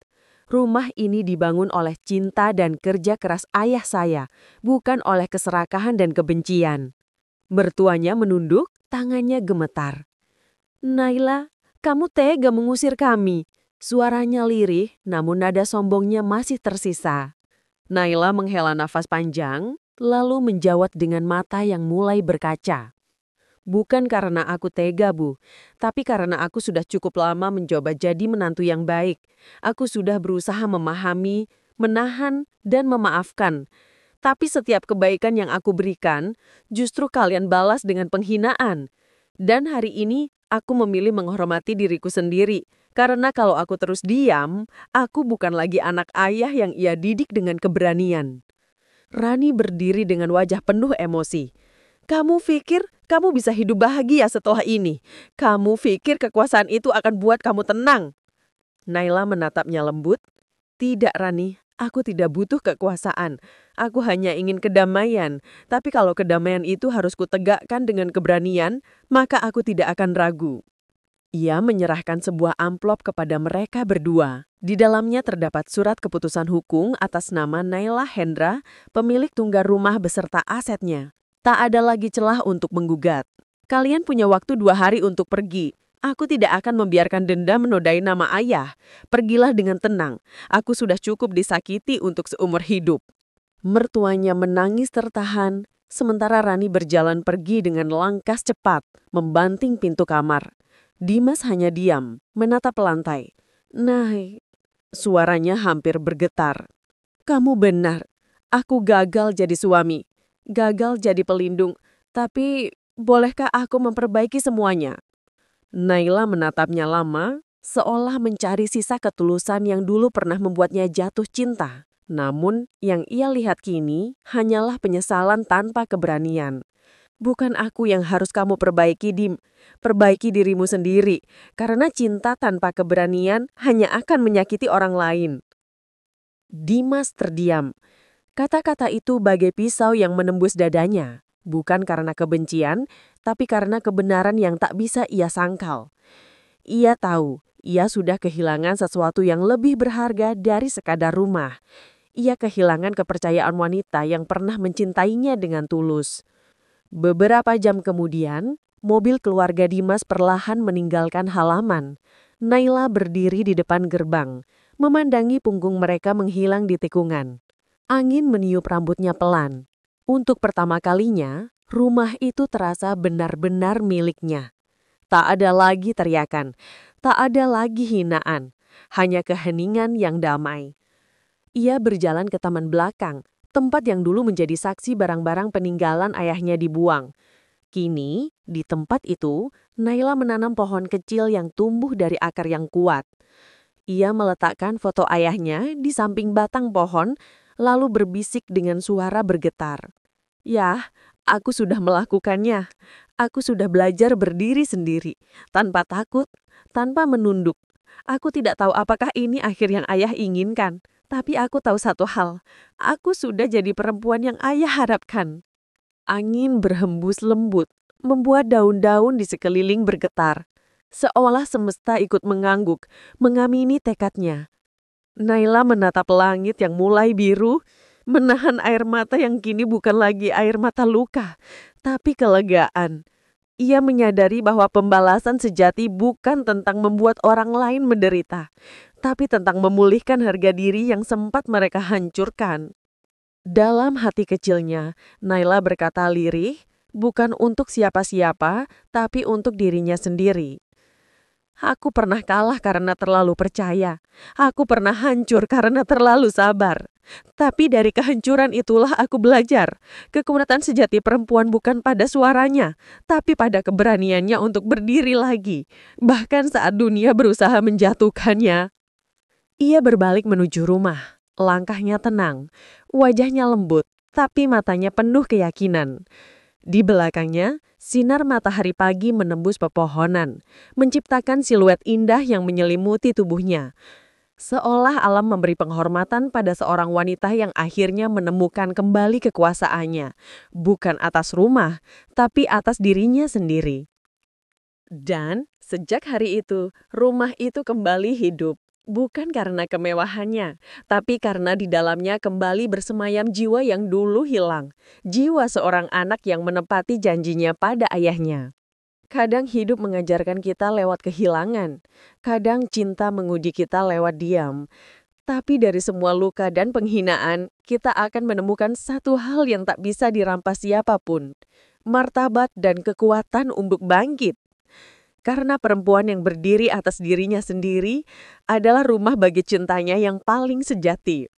Rumah ini dibangun oleh cinta dan kerja keras ayah saya, bukan oleh keserakahan dan kebencian. Mertuanya menunduk, tangannya gemetar. Naila, kamu tega mengusir kami. Suaranya lirih, namun nada sombongnya masih tersisa. Naila menghela nafas panjang, lalu menjawab dengan mata yang mulai berkaca. Bukan karena aku tega, Bu, tapi karena aku sudah cukup lama mencoba jadi menantu yang baik. Aku sudah berusaha memahami, menahan, dan memaafkan. Tapi setiap kebaikan yang aku berikan, justru kalian balas dengan penghinaan. Dan hari ini, aku memilih menghormati diriku sendiri. Karena kalau aku terus diam, aku bukan lagi anak ayah yang ia didik dengan keberanian. Rani berdiri dengan wajah penuh emosi. Kamu pikir kamu bisa hidup bahagia setelah ini? Kamu pikir kekuasaan itu akan buat kamu tenang? Naila menatapnya lembut. Tidak, Rani. Aku tidak butuh kekuasaan. Aku hanya ingin kedamaian. Tapi kalau kedamaian itu harus kutegakkan dengan keberanian, maka aku tidak akan ragu. Ia menyerahkan sebuah amplop kepada mereka berdua. Di dalamnya terdapat surat keputusan hukum atas nama Naila Hendra, pemilik tunggal rumah beserta asetnya. Tak ada lagi celah untuk menggugat. Kalian punya waktu 2 hari untuk pergi. Aku tidak akan membiarkan dendam menodai nama ayah. Pergilah dengan tenang. Aku sudah cukup disakiti untuk seumur hidup. Mertuanya menangis tertahan, sementara Rani berjalan pergi dengan langkah cepat, membanting pintu kamar. Dimas hanya diam, menatap lantai. Nay, suaranya hampir bergetar. Kamu benar. Aku gagal jadi suami. Gagal jadi pelindung, tapi bolehkah aku memperbaiki semuanya? Naila menatapnya lama, seolah mencari sisa ketulusan yang dulu pernah membuatnya jatuh cinta. Namun, yang ia lihat kini hanyalah penyesalan tanpa keberanian. Bukan aku yang harus kamu perbaiki, Dim. Perbaiki dirimu sendiri, karena cinta tanpa keberanian hanya akan menyakiti orang lain. Dimas terdiam. Kata-kata itu bagai pisau yang menembus dadanya, bukan karena kebencian, tapi karena kebenaran yang tak bisa ia sangkal. Ia tahu, ia sudah kehilangan sesuatu yang lebih berharga dari sekadar rumah. Ia kehilangan kepercayaan wanita yang pernah mencintainya dengan tulus. Beberapa jam kemudian, mobil keluarga Dimas perlahan meninggalkan halaman. Naila berdiri di depan gerbang, memandangi punggung mereka menghilang di tikungan. Angin meniup rambutnya pelan. Untuk pertama kalinya, rumah itu terasa benar-benar miliknya. Tak ada lagi teriakan, tak ada lagi hinaan, hanya keheningan yang damai. Ia berjalan ke taman belakang, tempat yang dulu menjadi saksi barang-barang peninggalan ayahnya dibuang. Kini, di tempat itu, Naila menanam pohon kecil yang tumbuh dari akar yang kuat. Ia meletakkan foto ayahnya di samping batang pohon, lalu berbisik dengan suara bergetar. Yah, aku sudah melakukannya. Aku sudah belajar berdiri sendiri, tanpa takut, tanpa menunduk. Aku tidak tahu apakah ini akhir yang ayah inginkan, tapi aku tahu satu hal. Aku sudah jadi perempuan yang ayah harapkan. Angin berhembus lembut, membuat daun-daun di sekeliling bergetar. Seolah semesta ikut mengangguk, mengamini tekadnya. Naila menatap langit yang mulai biru, menahan air mata yang kini bukan lagi air mata luka, tapi kelegaan. Ia menyadari bahwa pembalasan sejati bukan tentang membuat orang lain menderita, tapi tentang memulihkan harga diri yang sempat mereka hancurkan. Dalam hati kecilnya, Naila berkata lirih, bukan untuk siapa-siapa, tapi untuk dirinya sendiri. Aku pernah kalah karena terlalu percaya. Aku pernah hancur karena terlalu sabar. Tapi dari kehancuran itulah aku belajar. Kekuatan sejati perempuan bukan pada suaranya, tapi pada keberaniannya untuk berdiri lagi. Bahkan saat dunia berusaha menjatuhkannya. Ia berbalik menuju rumah. Langkahnya tenang, wajahnya lembut, tapi matanya penuh keyakinan. Di belakangnya, sinar matahari pagi menembus pepohonan, menciptakan siluet indah yang menyelimuti tubuhnya. Seolah alam memberi penghormatan pada seorang wanita yang akhirnya menemukan kembali kekuasaannya, bukan atas rumah, tapi atas dirinya sendiri. Dan sejak hari itu, rumah itu kembali hidup. Bukan karena kemewahannya, tapi karena di dalamnya kembali bersemayam jiwa yang dulu hilang. Jiwa seorang anak yang menepati janjinya pada ayahnya. Kadang hidup mengajarkan kita lewat kehilangan. Kadang cinta menguji kita lewat diam. Tapi dari semua luka dan penghinaan, kita akan menemukan satu hal yang tak bisa dirampas siapapun. Martabat dan kekuatan untuk bangkit. Karena perempuan yang berdiri atas dirinya sendiri adalah rumah bagi cintanya yang paling sejati.